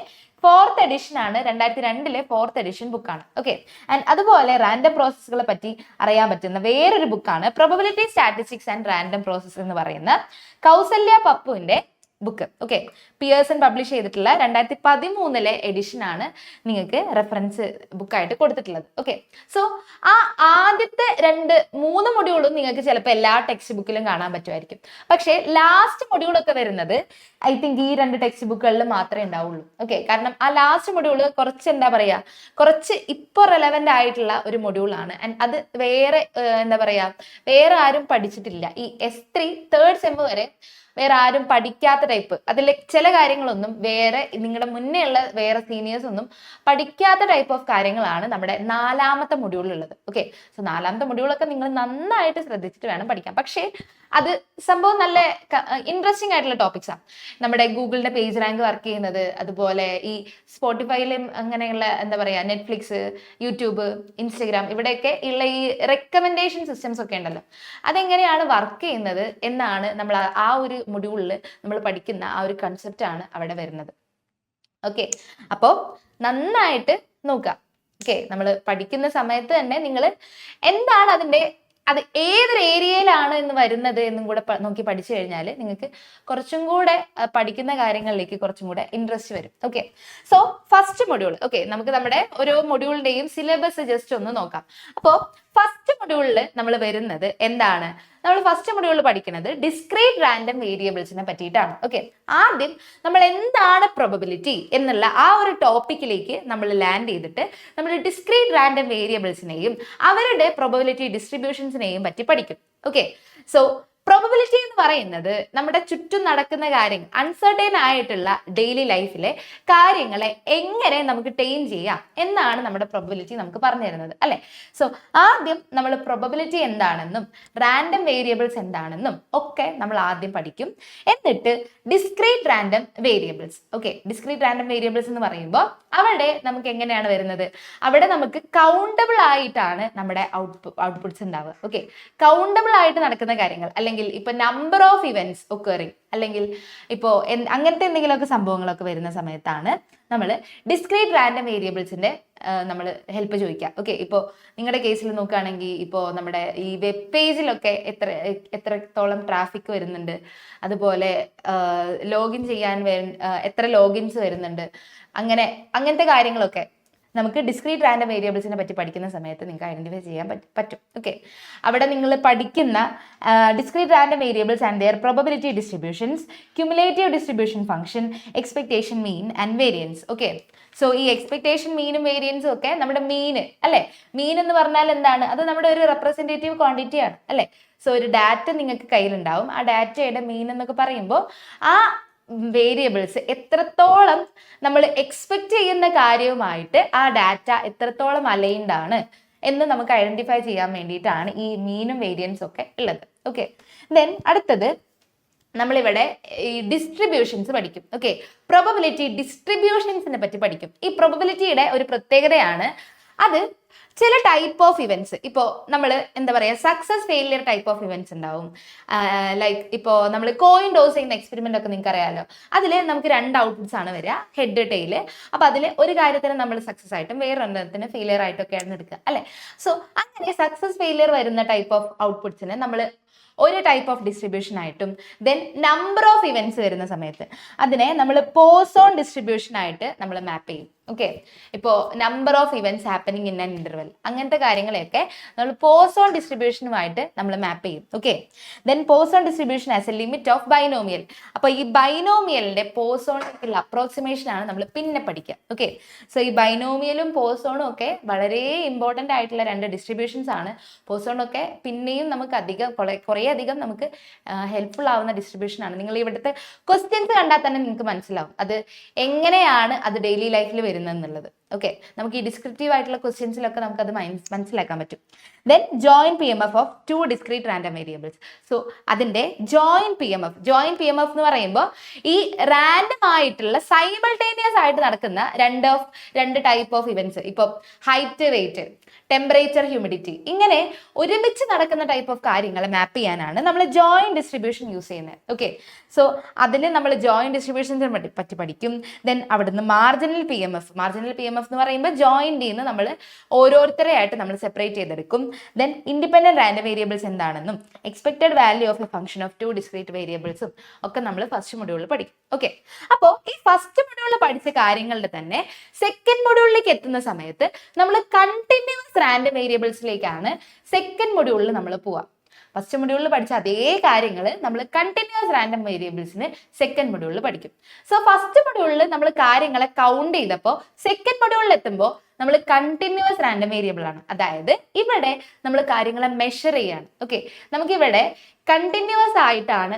4th എഡിഷൻ ആണ്, 2002 4th എഡിഷൻ ബുക്കാണ്. ഓക്കെ, ആൻഡ് അതുപോലെ റാൻഡം പ്രോസസ്സുകളെ പറ്റി അറിയാൻ പറ്റുന്ന വേറൊരു ബുക്കാണ് probability statistics and random process എന്ന് പറയുന്ന കൗസല്യ പപ്പുവിന്റെ ബുക്ക്. ഓക്കെ, പിയേഴ്സൺ പബ്ലിഷ് ചെയ്തിട്ടുള്ള 2013 എഡിഷൻ ആണ് നിങ്ങൾക്ക് റെഫറൻസ് ബുക്കായിട്ട് കൊടുത്തിട്ടുള്ളത്. ഓക്കെ, സോ ആ ആദ്യത്തെ 3 മൊഡ്യൂളും നിങ്ങൾക്ക് ചിലപ്പോൾ എല്ലാ ടെക്സ്റ്റ് ബുക്കിലും കാണാൻ പറ്റുമായിരിക്കും. പക്ഷേ ലാസ്റ്റ് മൊഡ്യൂളൊക്കെ വരുന്നത് ഐ തിങ്ക് ഈ 2 ടെക്സ്റ്റ് ബുക്കുകളിൽ മാത്രമേ ഉണ്ടാവുള്ളൂ. ഓക്കെ, കാരണം ആ ലാസ്റ്റ് മൊഡ്യൂള് കുറച്ച് എന്താ പറയാ, കുറച്ച് ഇപ്പോൾ റെലവെന്റ് ആയിട്ടുള്ള ഒരു മൊഡ്യൂളാണ്. ആൻഡ് അത് വേറെ എന്താ പറയാ, വേറെ ആരും പഠിച്ചിട്ടില്ല. ഈ S3 3rd സെം വരെ വേറെ ആരും പഠിക്കാത്ത ടൈപ്പ്, അതിൽ ചില കാര്യങ്ങളൊന്നും വേറെ നിങ്ങളുടെ മുന്നേ ഉള്ള വേറെ സീനിയേഴ്സ് ഒന്നും പഠിക്കാത്ത ടൈപ്പ് ഓഫ് കാര്യങ്ങളാണ് നമ്മുടെ 4ാമത്തെ മൊഡ്യൂളിലുള്ളത്. ഓക്കെ, സോ 4ാമത്തെ മൊഡ്യൂളൊക്കെ നിങ്ങൾ നന്നായിട്ട് ശ്രദ്ധിച്ചിട്ട് വേണം പഠിക്കാൻ. പക്ഷേ അത് സംഭവം നല്ല ഇൻട്രസ്റ്റിംഗ് ആയിട്ടുള്ള ടോപ്പിക്സാണ്. നമ്മുടെ ഗൂഗിളിന്റെ പേജ് റാങ്ക് വർക്ക് ചെയ്യുന്നത്, അതുപോലെ ഈ സ്പോട്ടിഫൈയിലും അങ്ങനെയുള്ള എന്താ പറയുക, നെറ്റ്ഫ്ലിക്സ്, യൂട്യൂബ്, ഇൻസ്റ്റഗ്രാം, ഇവിടെയൊക്കെ ഉള്ള ഈ റെക്കമെൻഡേഷൻ സിസ്റ്റംസ് ഒക്കെ ഉണ്ടല്ലോ, അതെങ്ങനെയാണ് വർക്ക് ചെയ്യുന്നത് എന്നാണ് നമ്മൾ ആ ഒരു മൊഡ്യൂളിൽ നമ്മൾ പഠിക്കുന്ന ആ ഒരു കൺസെപ്റ്റ് ആണ് അവിടെ വരുന്നത്. ഓക്കെ, അപ്പോൾ നന്നായിട്ട് നോക്കുക. ഓക്കെ, നമ്മൾ പഠിക്കുന്ന സമയത്ത് തന്നെ നിങ്ങൾ എന്താണ് അത് ഏതൊരു ഏരിയയിലാണ് എന്ന് വരുന്നത് എന്നും കൂടെ നോക്കി പഠിച്ചു കഴിഞ്ഞാൽ നിങ്ങൾക്ക് കുറച്ചും കൂടെ പഠിക്കുന്ന കാര്യങ്ങളിലേക്ക് കുറച്ചും കൂടെ ഇൻട്രസ്റ്റ് വരും. Okay, so first module. Okay, നമുക്ക് നമ്മുടെ ഓരോ മൊഡ്യൂളിന്റെയും സിലബസ് ജസ്റ്റ് ഒന്ന് നോക്കാം. അപ്പോൾ ഫസ്റ്റ് മൊഡ്യൂളിൽ നമ്മൾ വരുന്നത് എന്താണ്? നമ്മൾ ഫസ്റ്റ് മൊഡ്യൂളിൽ പഠിക്കുന്നത് ഡിസ്ക്രീറ്റ് റാൻഡം വേരിയബിൾസിനെ പറ്റിയിട്ടാണ്. ഓക്കെ, ആദ്യം നമ്മൾ എന്താണ് പ്രോബബിലിറ്റി എന്നുള്ള ആ ഒരു ടോപ്പിക്കിലേക്ക് നമ്മൾ ലാൻഡ് ചെയ്തിട്ട് നമ്മൾ ഡിസ്ക്രീറ്റ് റാൻഡം വേരിയബിൾസിനെയും അവരുടെ പ്രോബബിലിറ്റി ഡിസ്ട്രിബ്യൂഷൻസിനെയും പറ്റി പഠിക്കും. ഓക്കെ, സോ പ്രോബബിലിറ്റി എന്ന് പറയുന്നത് നമ്മുടെ ചുറ്റും നടക്കുന്ന കാര്യങ്ങൾ, അൺസർട്ടൈൻ ആയിട്ടുള്ള ഡെയിലി ലൈഫിലെ കാര്യങ്ങളെ എങ്ങനെ നമുക്ക് ടെയിൻ ചെയ്യാം എന്നാണ് നമ്മുടെ പ്രോബബിലിറ്റി നമുക്ക് പറഞ്ഞു തരുന്നത്, അല്ലെ? സോ ആദ്യം നമ്മൾ പ്രോബബിലിറ്റി എന്താണെന്നും റാൻഡം വേരിയബിൾസ് എന്താണെന്നും ഒക്കെ നമ്മൾ ആദ്യം പഠിക്കും. എന്നിട്ട് discrete random variables. Okay, discrete random variables എന്ന് പറയുമ്പോൾ അവിടെ നമുക്ക് എങ്ങനെയാണ് വരുന്നത്? അവിടെ നമുക്ക് കൗണ്ടബിൾ ആയിട്ടാണ് നമ്മുടെ ഔട്ട്പുട്ട്സ് ഉണ്ടാവുക. ഓക്കെ, കൗണ്ടബിൾ ആയിട്ട് നടക്കുന്ന കാര്യങ്ങൾ, അല്ലെങ്കിൽ ഇപ്പൊ നമ്പർ ഓഫ് ഇവന്റ്സ് ഒക്കറിങ്, അല്ലെങ്കിൽ ഇപ്പോൾ അങ്ങനത്തെ എന്തെങ്കിലുമൊക്കെ സംഭവങ്ങളൊക്കെ വരുന്ന സമയത്താണ് നമ്മൾ ഡിസ്ക്രീറ്റ് റാൻഡം വേരിയബിൾസിന്റെ നമ്മൾ ഹെൽപ്പ് ചോദിക്കുക. ഓക്കെ, ഇപ്പോൾ നിങ്ങളുടെ കേസിൽ നോക്കുകയാണെങ്കിൽ ഇപ്പോൾ നമ്മുടെ ഈ വെബ് പേജിലൊക്കെ എത്രത്തോളം ട്രാഫിക് വരുന്നുണ്ട്, അതുപോലെ ലോഗിൻ ചെയ്യാൻ എത്ര ലോഗിൻസ് വരുന്നുണ്ട്, അങ്ങനത്തെ കാര്യങ്ങളൊക്കെ നമുക്ക് ഡിസ്ക്രീറ്റ് റാൻഡം വേരിയബിൾസിനെ പറ്റി പഠിക്കുന്ന സമയത്ത് നിങ്ങൾക്ക് ഐഡന്റിഫൈ ചെയ്യാൻ പറ്റും. ഓക്കെ, അവിടെ നിങ്ങൾ പഠിക്കുന്ന discrete random variables and their probability distributions, cumulative distribution function, expectation mean and variance. Okay, so ഈ എക്സ്പെക്ടേഷൻ മീനും വേരിയൻസും ഒക്കെ നമ്മുടെ മീന് അല്ലെ, മീൻ എന്ന് പറഞ്ഞാൽ എന്താണ്? അത് നമ്മുടെ ഒരു റെപ്രസെന്റേറ്റീവ് ക്വാണ്ടിറ്റി ആണ് അല്ലെ. സോ ഒരു ഡാറ്റ നിങ്ങൾക്ക് കയ്യിലുണ്ടാവും, ആ ഡാറ്റയുടെ മീൻ എന്നൊക്കെ പറയുമ്പോൾ ആ വേരിയബിൾസ് എത്രത്തോളം നമ്മൾ എക്സ്പെക്ട് ചെയ്യുന്ന കാര്യവുമായിട്ട് ആ ഡാറ്റ എത്രത്തോളം അലൈൻഡ് ആണ് എന്ന് നമുക്ക് ഐഡന്റിഫൈ ചെയ്യാൻ വേണ്ടിയിട്ടാണ് ഈ മീനും വേരിയൻസും ഒക്കെ ഉള്ളത്. ഓക്കെ, ദെൻ അടുത്തത് നമ്മളിവിടെ ഈ ഡിസ്ട്രിബ്യൂഷൻസ് പഠിക്കും. ഓക്കെ, പ്രോബബിലിറ്റി ഡിസ്ട്രിബ്യൂഷൻസിനെ പറ്റി പഠിക്കും. ഈ പ്രോബബിലിറ്റിയുടെ ഒരു പ്രത്യേകതയാണ് അത് ചില ടൈപ്പ് ഓഫ് ഇവന്റ്സ്, ഇപ്പോൾ നമ്മൾ എന്താ പറയുക, success failure type of events ഉണ്ടാവും. ലൈക്ക് ഇപ്പോൾ നമ്മൾ കോയിൻ ടോസ് ചെയ്യുന്ന എക്സ്പെരിമെന്റ് ഒക്കെ നിങ്ങൾക്ക് അറിയാമല്ലോ, അതിൽ നമുക്ക് 2 ഔട്ട്പുട്ട്സ് ആണ് വരിക, ഹെഡ് ടെയിൽ. അപ്പോൾ അതിൽ ഒരു കാര്യത്തിന് നമ്മൾ സക്സസ് ആയിട്ടും വേറൊരെണ്ണത്തിന് ഫെയിലിയർ ആയിട്ടൊക്കെയാണ് എടുക്കുക അല്ലേ. സോ അങ്ങനെ സക്സസ് ഫെയിലിയർ വരുന്ന ടൈപ്പ് ഓഫ് ഔട്ട്പുട്ട്സിനെ നമ്മൾ ഒരു ടൈപ്പ് ഓഫ് ഡിസ്ട്രിബ്യൂഷൻ ആയിട്ടും, ദെൻ നമ്പർ ഓഫ് ഇവന്റ്സ് വരുന്ന സമയത്ത് അതിനെ നമ്മൾ പോസോൺ ഡിസ്ട്രിബ്യൂഷൻ ആയിട്ട് നമ്മൾ മാപ്പ് ചെയ്യും. ഓക്കെ, ഇപ്പോൾ number of events happening in an interval, അങ്ങനത്തെ കാര്യങ്ങളെയൊക്കെ നമ്മൾ പോസോൺ ഡിസ്ട്രിബ്യൂഷനുമായിട്ട് നമ്മൾ മാപ്പ് ചെയ്യും. Okay, then Poisson distribution as A limit of binomial. അപ്പോൾ ഈ ബൈനോമിയലിന്റെ പോസോണിലേക്കുള്ള അപ്രോക്സിമേഷൻ ആണ് നമ്മൾ പിന്നെ പഠിക്കുക. ഓക്കെ, സോ ഈ ബൈനോമിയലും പോസോണും ഒക്കെ വളരെ ഇമ്പോർട്ടൻ്റ് ആയിട്ടുള്ള 2 ഡിസ്ട്രിബ്യൂഷൻസ് ആണ്. പോസോണൊക്കെ പിന്നെയും നമുക്ക് കുറേ അധികം നമുക്ക് ഹെൽപ്ഫുൾ ആവുന്ന ഡിസ്ട്രിബ്യൂഷൻ ആണ്. നിങ്ങൾ ഇവിടുത്തെ ക്വസ്റ്റ്യൻസ് കണ്ടാൽ തന്നെ നിങ്ങൾക്ക് മനസ്സിലാവും അത് എങ്ങനെയാണ് അത് ഡെയിലി ലൈഫിൽ വരുന്നത് എന്നുള്ളത്. ഓക്കെ, നമുക്ക് ഈ ഡിസ്ക്രിപ്റ്റീവ് ആയിട്ടുള്ള ക്വസ്റ്റ്യൻസിലൊക്കെ നമുക്ക് അത് മനസ്സിലാക്കാൻ പറ്റും. Then join PMF of 2 discrete random variables. So അതിന്റെ ജോയിൻ PMF എന്ന് പറയുമ്പോൾ ഈ റാൻഡം ആയിട്ടുള്ള സൈമൾട്ടേനിയസ് ആയിട്ട് നടക്കുന്ന രണ്ട് ടൈപ്പ് ഓഫ് ഇവന്റ്സ്, ഇപ്പോൾ ഹൈറ്റ്, വെയിറ്റ്, ടെമ്പറേച്ചർ, ഹ്യൂമിഡിറ്റി, ഇങ്ങനെ ഒരുമിച്ച് നടക്കുന്ന ടൈപ്പ് ഓഫ് കാര്യങ്ങൾ മാപ്പ് ചെയ്യാനാണ് നമ്മൾ ജോയിൻ ഡിസ്ട്രിബ്യൂഷൻ യൂസ് ചെയ്യുന്നത്. ഓക്കെ, സോ അതിൽ നമ്മൾ ജോയിൻ ഡിസ്ട്രിബ്യൂഷൻസിനെ പറ്റി പഠിക്കും. ദെൻ അവിടുന്ന് മാർജിനൽ PMF എന്ന് പറയുമ്പോൾ ജോയിൻ്റെ നിന്ന് നമ്മൾ ഓരോരുത്തരെ ആയിട്ട് നമ്മൾ സെപ്പറേറ്റ് ചെയ്തെടുക്കും. ദെൻ ഇൻഡിപെൻഡന്റ് റാൻഡം വേരിയബിൾസ് എന്താണെന്നും expected value of a function of 2 discrete വേരിയബിൾസും ഒക്കെ നമ്മൾ ഫസ്റ്റ് മൊഡ്യൂളിൽ പഠിക്കും. ഓക്കെ, അപ്പോൾ ഈ ഫസ്റ്റ് മൊഡ്യൂളിൽ പഠിച്ച കാര്യങ്ങളുടെ തന്നെ സെക്കൻഡ് മൊഡ്യൂളിലേക്ക് എത്തുന്ന സമയത്ത് നമ്മൾ കണ്ടിന്യൂസ് റാൻഡം വേരിയബിൾസിലേക്കാണ് സെക്കൻഡ് മൊഡ്യൂളിൽ നമ്മൾ പോവുക. ഫസ്റ്റ് മൊഡ്യൂളിൽ പഠിച്ച അതേ കാര്യങ്ങൾ നമ്മൾ കണ്ടിന്യൂസ് റാൻഡം വേരിയബിൾസിന് സെക്കൻഡ് മൊഡ്യൂളിൽ പഠിക്കും. സോ ഫസ്റ്റ് മൊഡ്യൂളിൽ നമ്മൾ കാര്യങ്ങളെ കൗണ്ട് ചെയ്തപ്പോൾ സെക്കൻഡ് മൊഡ്യൂളിൽ എത്തുമ്പോൾ നമ്മൾ കണ്ടിന്യൂസ് റാൻഡം വേരിയബിൾ ആണ്, അതായത് ഇവിടെ നമ്മൾ കാര്യങ്ങളെ മെഷർ ചെയ്യാണ്. ഓക്കെ, നമുക്കിവിടെ കണ്ടിന്യൂസ് ആയിട്ടാണ്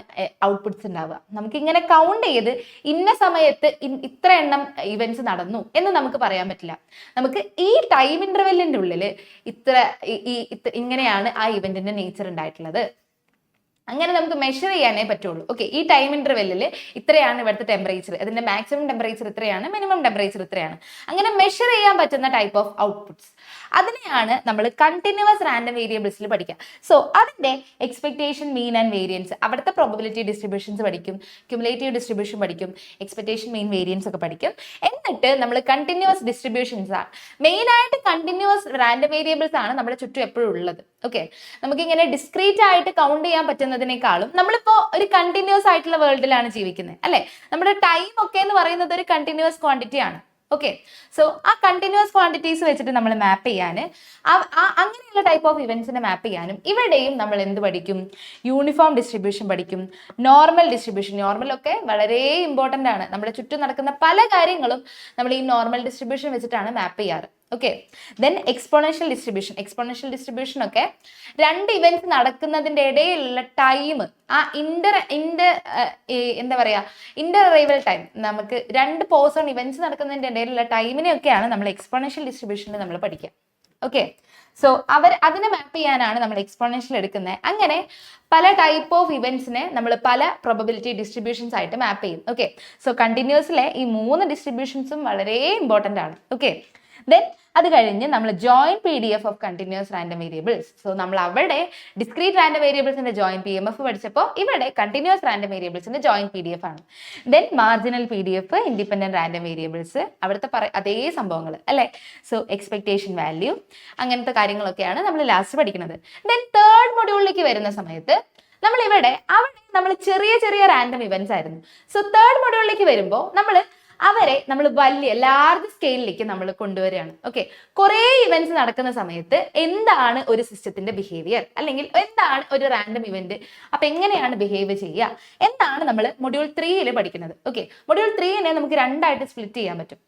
ഔട്ട്പുട്ട്സ് ഉണ്ടാവുക. നമുക്ക് ഇങ്ങനെ കൗണ്ട് ചെയ്ത് ഇന്ന സമയത്ത് ഇത്ര എണ്ണം ഇവന്റ്സ് നടന്നു എന്ന് നമുക്ക് പറയാൻ പറ്റില്ല. നമുക്ക് ഈ ടൈം ഇന്റർവെല്ലിന്റെ ഉള്ളിൽ ഇങ്ങനെയാണ് ആ ഇവന്റിന്റെ നേച്ചർ ഉണ്ടായിട്ടുള്ളത്, അങ്ങനെ നമുക്ക് മെഷർ ചെയ്യാനേ പറ്റുള്ളൂ. ഓക്കെ, ഈ ടൈം ഇന്റർവെല്ലിൽ ഇത്രയാണ് ഇവിടുത്തെ ടെമ്പറേച്ചർ, അതിന്റെ മാക്സിമം ടെമ്പറേച്ചർ ഇത്രയാണ്, മിനിമം ടെമ്പറേച്ചർ ഇത്രയാണ്, അങ്ങനെ മെഷർ ചെയ്യാൻ പറ്റുന്ന ടൈപ്പ് ഓഫ് ഔട്ട്പുട്ട്സ്, അതിനെയാണ് നമ്മൾ കണ്ടിന്യൂസ് റാൻഡം വേരിയബിൾസിൽ പഠിക്കുക. സോ അതിന്റെ എക്സ്പെക്ടേഷൻ, മീൻ ആൻഡ് വേരിയൻസ്, അവിടുത്തെ പ്രോബബിലിറ്റി ഡിസ്ട്രിബ്യൂഷൻസ് പഠിക്കും, ക്യുമുലേറ്റീവ് ഡിസ്ട്രിബ്യൂഷൻ പഠിക്കും, എക്സ്പെക്ടേഷൻ, മീൻ, വേരിയൻസ് ഒക്കെ പഠിക്കും. എന്നിട്ട് നമ്മൾ കണ്ടിന്യൂസ് ഡിസ്ട്രിബ്യൂഷൻസ് ആണ്, മെയിൻ ആയിട്ട് കണ്ടിന്യൂസ് റാൻഡം വേരിയബിൾസ് ആണ് നമ്മുടെ ചുറ്റും എപ്പോഴും ഉള്ളത്. ഓക്കെ, നമുക്കിങ്ങനെ ഡിസ്ക്രീറ്റ് ആയിട്ട് കൗണ്ട് ചെയ്യാൻ പറ്റുന്നതിനേക്കാളും നമ്മളിപ്പോൾ ഒരു കണ്ടിന്യൂസ് ആയിട്ടുള്ള വേൾഡിലാണ് ജീവിക്കുന്നത് അല്ലെ. നമ്മുടെ ടൈം ഒക്കെ എന്ന് പറയുന്നത് ഒരു കണ്ടിന്യൂസ് ക്വാണ്ടിറ്റി ആണ്. ഓക്കെ, സോ ആ കണ്ടിന്യൂസ് ക്വാണ്ടിറ്റീസ് വെച്ചിട്ട് നമ്മൾ മാപ്പ് ചെയ്യാൻ, അങ്ങനെയുള്ള ടൈപ്പ് ഓഫ് ഇവന്റ്സിനെ മാപ്പ് ചെയ്യാനും ഇവിടെയും നമ്മൾ എന്ത് പഠിക്കും? യൂണിഫോം ഡിസ്ട്രിബ്യൂഷൻ പഠിക്കും, നോർമൽ ഡിസ്ട്രിബ്യൂഷൻ. നോർമലൊക്കെ വളരെ ഇമ്പോർട്ടൻ്റ് ആണ്. നമ്മുടെ ചുറ്റും നടക്കുന്ന പല കാര്യങ്ങളും നമ്മൾ ഈ നോർമൽ ഡിസ്ട്രിബ്യൂഷൻ വെച്ചിട്ടാണ് മാപ്പ് ചെയ്യാറ്. ഓക്കെ, ദെൻ എക്സ്പോണൻഷ്യൽ ഡിസ്ട്രിബ്യൂഷൻ ഒക്കെ 2 ഇവന്റ്സ് നടക്കുന്നതിൻ്റെ ഇടയിലുള്ള ടൈം, ആ എന്താ പറയുക, ഇന്റർ അറൈവൽ ടൈം, നമുക്ക് 2 പോസോൺ ഇവന്റ്സ് നടക്കുന്നതിൻ്റെ ഇടയിലുള്ള ടൈമിനെയൊക്കെയാണ് നമ്മൾ എക്സ്പോണൻഷ്യൽ ഡിസ്ട്രിബ്യൂഷനിൽ നമ്മൾ പഠിക്കുക. ഓക്കെ, സോ അതിനെ മാപ്പ് ചെയ്യാനാണ് നമ്മൾ എക്സ്പോണൻഷ്യൽ എടുക്കുന്നത്. അങ്ങനെ പല ടൈപ്പ് ഓഫ് ഇവന്റ്സിനെ നമ്മൾ പല പ്രോബബിലിറ്റി ഡിസ്ട്രിബ്യൂഷൻസ് ആയിട്ട് മാപ്പ് ചെയ്യും. ഓക്കെ, സോ കണ്ടിന്യൂസിലെ ഈ 3 ഡിസ്ട്രിബ്യൂഷൻസും വളരെ ഇമ്പോർട്ടൻ്റ് ആണ്. ഓക്കെ, ദെൻ അത് കഴിഞ്ഞ് നമ്മൾ join PDF of continuous random variables. So നമ്മൾ അവിടെ ഡിസ്ക്രീറ്റ് റാൻഡം വേരിയബിൾസിന്റെ ജോയിൻ PMF പഠിച്ചപ്പോൾ ഇവിടെ കണ്ടിന്യൂസ് റാൻഡം വേരിയബിൾസിന്റെ ജോയിൻ PDF ആണ്. Then marginal PDF, independent random variables, അവിടുത്തെ അതേ സംഭവങ്ങൾ അല്ലേ. സോ എക്സ്പെക്ടേഷൻ വാല്യൂ, അങ്ങനത്തെ കാര്യങ്ങളൊക്കെയാണ് നമ്മൾ ലാസ്റ്റ് പഠിക്കുന്നത്. ദെൻ തേർഡ് മൊഡ്യൂളിലേക്ക് വരുന്ന സമയത്ത് അവിടെ നമ്മൾ ചെറിയ റാൻഡം ഇവന്റ്സ് ആയിരുന്നു. സോ തേർഡ് മൊഡ്യൂളിലേക്ക് വരുമ്പോൾ നമ്മൾ അവരെ നമ്മൾ വലിയ ലാർജ് സ്കെയിലിലേക്ക് നമ്മൾ കൊണ്ടുവരികയാണ്. ഓക്കെ, കുറേ ഇവന്റ്സ് നടക്കുന്ന സമയത്ത് എന്താണ് ഒരു സിസ്റ്റത്തിന്റെ ബിഹേവിയർ, അല്ലെങ്കിൽ എന്താണ് ഒരു റാൻഡം ഇവന്റ്, അപ്പൊ എങ്ങനെയാണ് ബിഹേവ് ചെയ്യുക എന്നാണ് നമ്മൾ മൊഡ്യൂൾ 3 പഠിക്കുന്നത്. ഓക്കെ, മൊഡ്യൂൾ 3 നമുക്ക് രണ്ടായിട്ട് സ്പ്ലിറ്റ് ചെയ്യാൻ പറ്റും.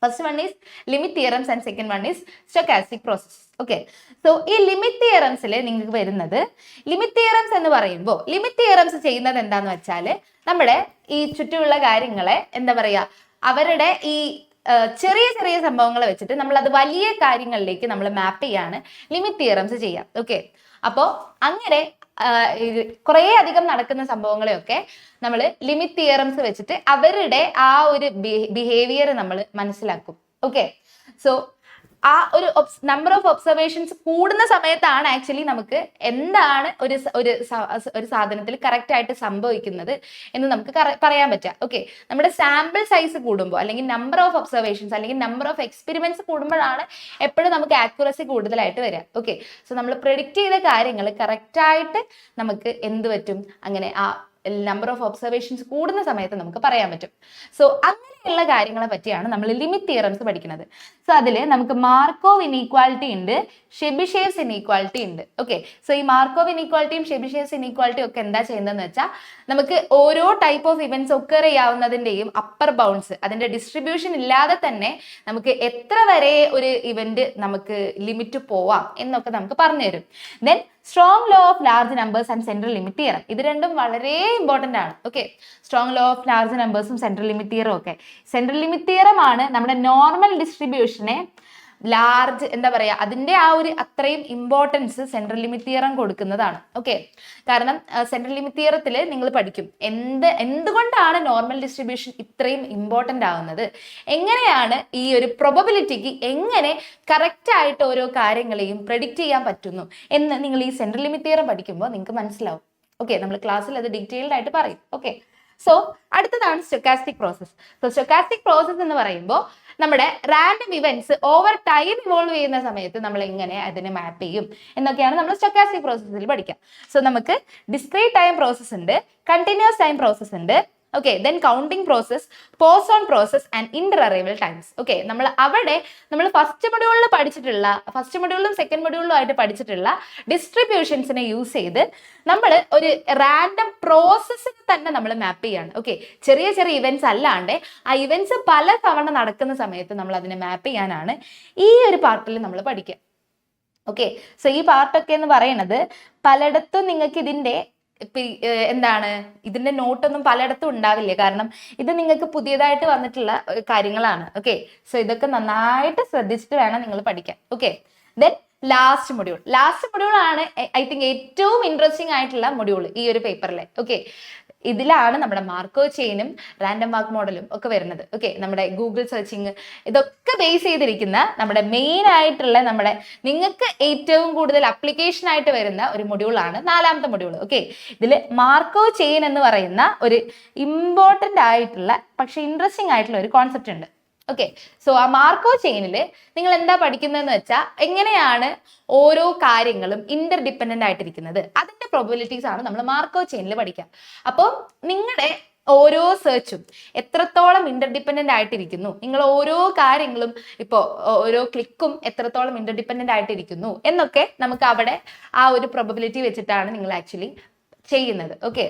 First one is limit theorems and second one is stochastic process. Okay, so ഈ ലിമിറ്റ് തിയറംസിൽ നിങ്ങൾക്ക് വരുന്നത്, ലിമിറ്റ് തിയറംസ് എന്ന് പറയുമ്പോൾ ലിമിറ്റ് തിയറംസ് ചെയ്യുന്നത് എന്താന്ന് വെച്ചാൽ നമ്മുടെ ഈ ചുറ്റുമുള്ള കാര്യങ്ങളെ എന്താ പറയാ, അവരുടെ ഈ ചെറിയ ചെറിയ സംഭവങ്ങൾ വെച്ചിട്ട് നമ്മൾ അത് വലിയ കാര്യങ്ങളിലേക്ക് നമ്മൾ മാപ്പ് ചെയ്യാണ് ലിമിറ്റ് തിയറംസ് ചെയ്യാം. ഓക്കെ, അപ്പോൾ അങ്ങനെ കുറേ അധികം നടക്കുന്ന സംഭവങ്ങളെയൊക്കെ നമ്മൾ ലിമിറ്റ് തിയറംസ് വെച്ചിട്ട് അവരുടെ ആ ഒരു ബിഹേവിയർ നമ്മൾ മനസ്സിലാക്കും. ഓക്കെ, സോ ആ ഒരു നമ്പർ ഓഫ് ഒബ്സർവേഷൻസ് കൂടുന്ന സമയത്താണ് ആക്ച്വലി നമുക്ക് എന്താണ് ഒരു സാധനത്തിൽ കറക്റ്റ് ആയിട്ട് സംഭവിക്കുന്നത് എന്ന് നമുക്ക് പറയാൻ പറ്റുക. ഓക്കെ, നമ്മുടെ സാമ്പിൾ സൈസ് കൂടുമ്പോൾ, അല്ലെങ്കിൽ നമ്പർ ഓഫ് ഒബ്സർവേഷൻസ്, അല്ലെങ്കിൽ നമ്പർ ഓഫ് എക്സ്പെരിമെന്റ്സ് കൂടുമ്പോഴാണ് എപ്പോഴും നമുക്ക് ആക്യുറസി കൂടുതലായിട്ട് വരിക. ഓക്കെ, സോ നമ്മൾ പ്രെഡിക്റ്റ് ചെയ്ത കാര്യങ്ങൾ കറക്റ്റ് ആയിട്ട് നമുക്ക് എന്ത് പറ്റും, അങ്ങനെ ആ നമ്പർ ഓഫ് ഒബ്സർവേഷൻസ് കൂടുന്ന സമയത്ത് നമുക്ക് പറയാൻ പറ്റും. സോ അങ്ങനെയുള്ള കാര്യങ്ങളെ പറ്റിയാണ് നമ്മൾ ലിമിറ്റ് തിയറംസ് പഠിക്കുന്നത്. സോ അതിൽ നമുക്ക് മാർക്കോവ് ഇനീക്വാലിറ്റി ഉണ്ട്, ഷെബിഷേവ്സ് ഇനീക്വാലിറ്റി ഉണ്ട്. ഓക്കെ, സോ ഈ മാർക്കോവ് ഇനീക്വാലിറ്റിയും ഷെബിഷേവ്സ് ഇനീക്വാലിറ്റിയും ഒക്കെ എന്താ ചെയ്യുന്നതെന്ന് വെച്ചാൽ, നമുക്ക് ഓരോ ടൈപ്പ് ഓഫ് ഇവന്റ്സ് ഒക്കർ ചെയ്യാവുന്നതിന്റെയും അപ്പർ ബൗണ്ട്സ്, അതിന്റെ ഡിസ്ട്രിബ്യൂഷൻ ഇല്ലാതെ തന്നെ നമുക്ക് എത്ര വരെ ഒരു ഇവന്റ് നമുക്ക് ലിമിറ്റ് പോവാം എന്നൊക്കെ നമുക്ക് പറഞ്ഞു തരും. Then strong law of large numbers and central limit theorem, ഇത് രണ്ടും വളരെ ഇമ്പോർട്ടന്റ് ആണ്. Okay, strong law of large നമ്പേഴ്സും സെൻട്രൽ ലിമിറ്റ് തിയറും ഒക്കെ. സെൻട്രൽ ലിമിറ്റ് തിയറം ആണ് നമ്മുടെ നോർമൽ ഡിസ്ട്രിബ്യൂഷനെ ലാർജ്, എന്താ പറയാ, അതിന്റെ ആ ഒരു അത്രയും ഇമ്പോർട്ടൻസ് സെൻട്രൽ ലിമിറ്റ് തിയറം കൊടുക്കുന്നതാണ്. ഓക്കെ, കാരണം സെൻട്രൽ ലിമിറ്റ് തിയറത്തിൽ നിങ്ങൾ പഠിക്കും എന്തുകൊണ്ടാണ് നോർമൽ ഡിസ്ട്രിബ്യൂഷൻ ഇത്രയും ഇമ്പോർട്ടന്റ് ആവുന്നത്, എങ്ങനെയാണ് ഈ ഒരു പ്രൊബബിലിറ്റിക്ക് എങ്ങനെ കറക്റ്റ് ആയിട്ട് ഓരോ കാര്യങ്ങളെയും പ്രെഡിക്റ്റ് ചെയ്യാൻ പറ്റുന്നു എന്ന് നിങ്ങൾ ഈ സെൻട്രൽ ലിമിറ്റ് തിയറം പഠിക്കുമ്പോൾ നിങ്ങൾക്ക് മനസ്സിലാവും. ഓക്കെ, നമ്മൾ ക്ലാസ്സിൽ അത് ഡീറ്റെയിൽഡ് ആയിട്ട് പറയും. ഓക്കെ, സോ അടുത്തതാണ് stochastic process. So stochastic process എന്ന് പറയുമ്പോൾ നമ്മുടെ random events over time evolve ചെയ്യുന്ന സമയത്ത് നമ്മൾ എങ്ങനെ അതിനെ മാപ്പ് ചെയ്യും എന്നൊക്കെയാണ് നമ്മൾ സ്റ്റൊക്കാസ്റ്റിക് പ്രോസസ്സിൽ പഠിക്കുക. സോ നമുക്ക് ഡിസ്ക്രീറ്റ് ടൈം പ്രോസസ് ഉണ്ട്, കണ്ടിന്യൂസ് ടൈം പ്രോസസ് ഉണ്ട്. Okay, then counting process, post on process and Inter arrival times. Okay, നമ്മൾ ഫസ്റ്റ് മൊഡ്യൂളിലും സെക്കൻഡ് മൊഡ്യൂളിലും ആയിട്ട് പഠിച്ചിട്ടുള്ള ഡിസ്ട്രിബ്യൂഷൻസിനെ യൂസ് ചെയ്ത് നമ്മൾ ഒരു റാൻഡം പ്രോസസ്സിന് തന്നെ നമ്മൾ മാപ്പ് ചെയ്യാണ്. ഓക്കെ, ചെറിയ ചെറിയ ഇവന്റ്സ് അല്ലാണ്ട് ആ ഇവന്റ്സ് പല തവണ നടക്കുന്ന സമയത്ത് നമ്മൾ അതിനെ മാപ്പ് ചെയ്യാനാണ് ഈ ഒരു പാർട്ടിൽ നമ്മൾ പഠിക്കുക. ഓക്കെ, സോ ഈ പാർട്ടൊക്കെ എന്ന് പറയുന്നത് പലയിടത്തും നിങ്ങൾക്ക് ഇതിന്റെ നോട്ടൊന്നും പലയിടത്തും ഉണ്ടാവില്ല, കാരണം ഇത് നിങ്ങൾക്ക് പുതിയതായിട്ട് വന്നിട്ടുള്ള കാര്യങ്ങളാണ്. ഓക്കെ, സോ ഇതൊക്കെ നന്നായിട്ട് ശ്രദ്ധിച്ചിട്ട് വേണം നിങ്ങൾ പഠിക്കാൻ. ഓക്കെ, ദെൻ ലാസ്റ്റ് മൊഡ്യൂൾ ആണ് ഐ തിങ്ക് ഏറ്റവും ഇൻട്രസ്റ്റിംഗ് ആയിട്ടുള്ള മൊഡ്യൂൾ ഈ ഒരു പേപ്പറിലെ. ഓക്കെ, ഇതിലാണ് നമ്മുടെ മാർക്കോ ചെയിനും റാൻഡം വാക്ക് മോഡലും ഒക്കെ വരുന്നത്. ഓക്കെ, നമ്മുടെ ഗൂഗിൾ സെർച്ചിങ് ഇതൊക്കെ ബേസ് ചെയ്തിരിക്കുന്ന നമ്മുടെ മെയിൻ ആയിട്ടുള്ള നിങ്ങൾക്ക് ഏറ്റവും കൂടുതൽ അപ്ലിക്കേഷൻ ആയിട്ട് വരുന്ന ഒരു മൊഡ്യൂളാണ് 4ാമത്തെ മൊഡ്യൂൾ. ഓക്കെ, ഇതിൽ മാർക്കോ ചെയിൻ എന്ന് പറയുന്ന ഒരു ഇമ്പോർട്ടൻ്റ് ആയിട്ടുള്ള പക്ഷെ ഇൻട്രസ്റ്റിംഗ് ആയിട്ടുള്ള ഒരു കോൺസെപ്റ്റ് ഉണ്ട്. ഓക്കെ, സോ ആ മാർക്കോ ചെയിനിൽ നിങ്ങൾ എന്താ പഠിക്കുന്നതെന്ന് വെച്ചാൽ, എങ്ങനെയാണ് ഓരോ കാര്യങ്ങളും ഇന്റർ ഡിപ്പെൻഡന്റ് ആയിട്ടിരിക്കുന്നത്, അതിന്റെ പ്രോബബിലിറ്റീസ് ആണ് നമ്മൾ മാർക്കോ ചെയിനിൽ പഠിക്കുക. അപ്പോൾ നിങ്ങളുടെ ഓരോ സെർച്ചും എത്രത്തോളം ഇന്റർ ഡിപ്പെൻഡന്റ് ആയിട്ടിരിക്കുന്നു, നിങ്ങൾ ഓരോ കാര്യങ്ങളും ഇപ്പോൾ ഓരോ ക്ലിക്കും എത്രത്തോളം ഇന്റർ ഡിപ്പെൻഡന്റ് ആയിട്ടിരിക്കുന്നു എന്നൊക്കെ നമുക്ക് അവിടെ ആ ഒരു പ്രോബബിലിറ്റി വെച്ചിട്ടാണ് നിങ്ങൾ ആക്ച്വലി ചെയ്യുന്നത്. ഓക്കെ,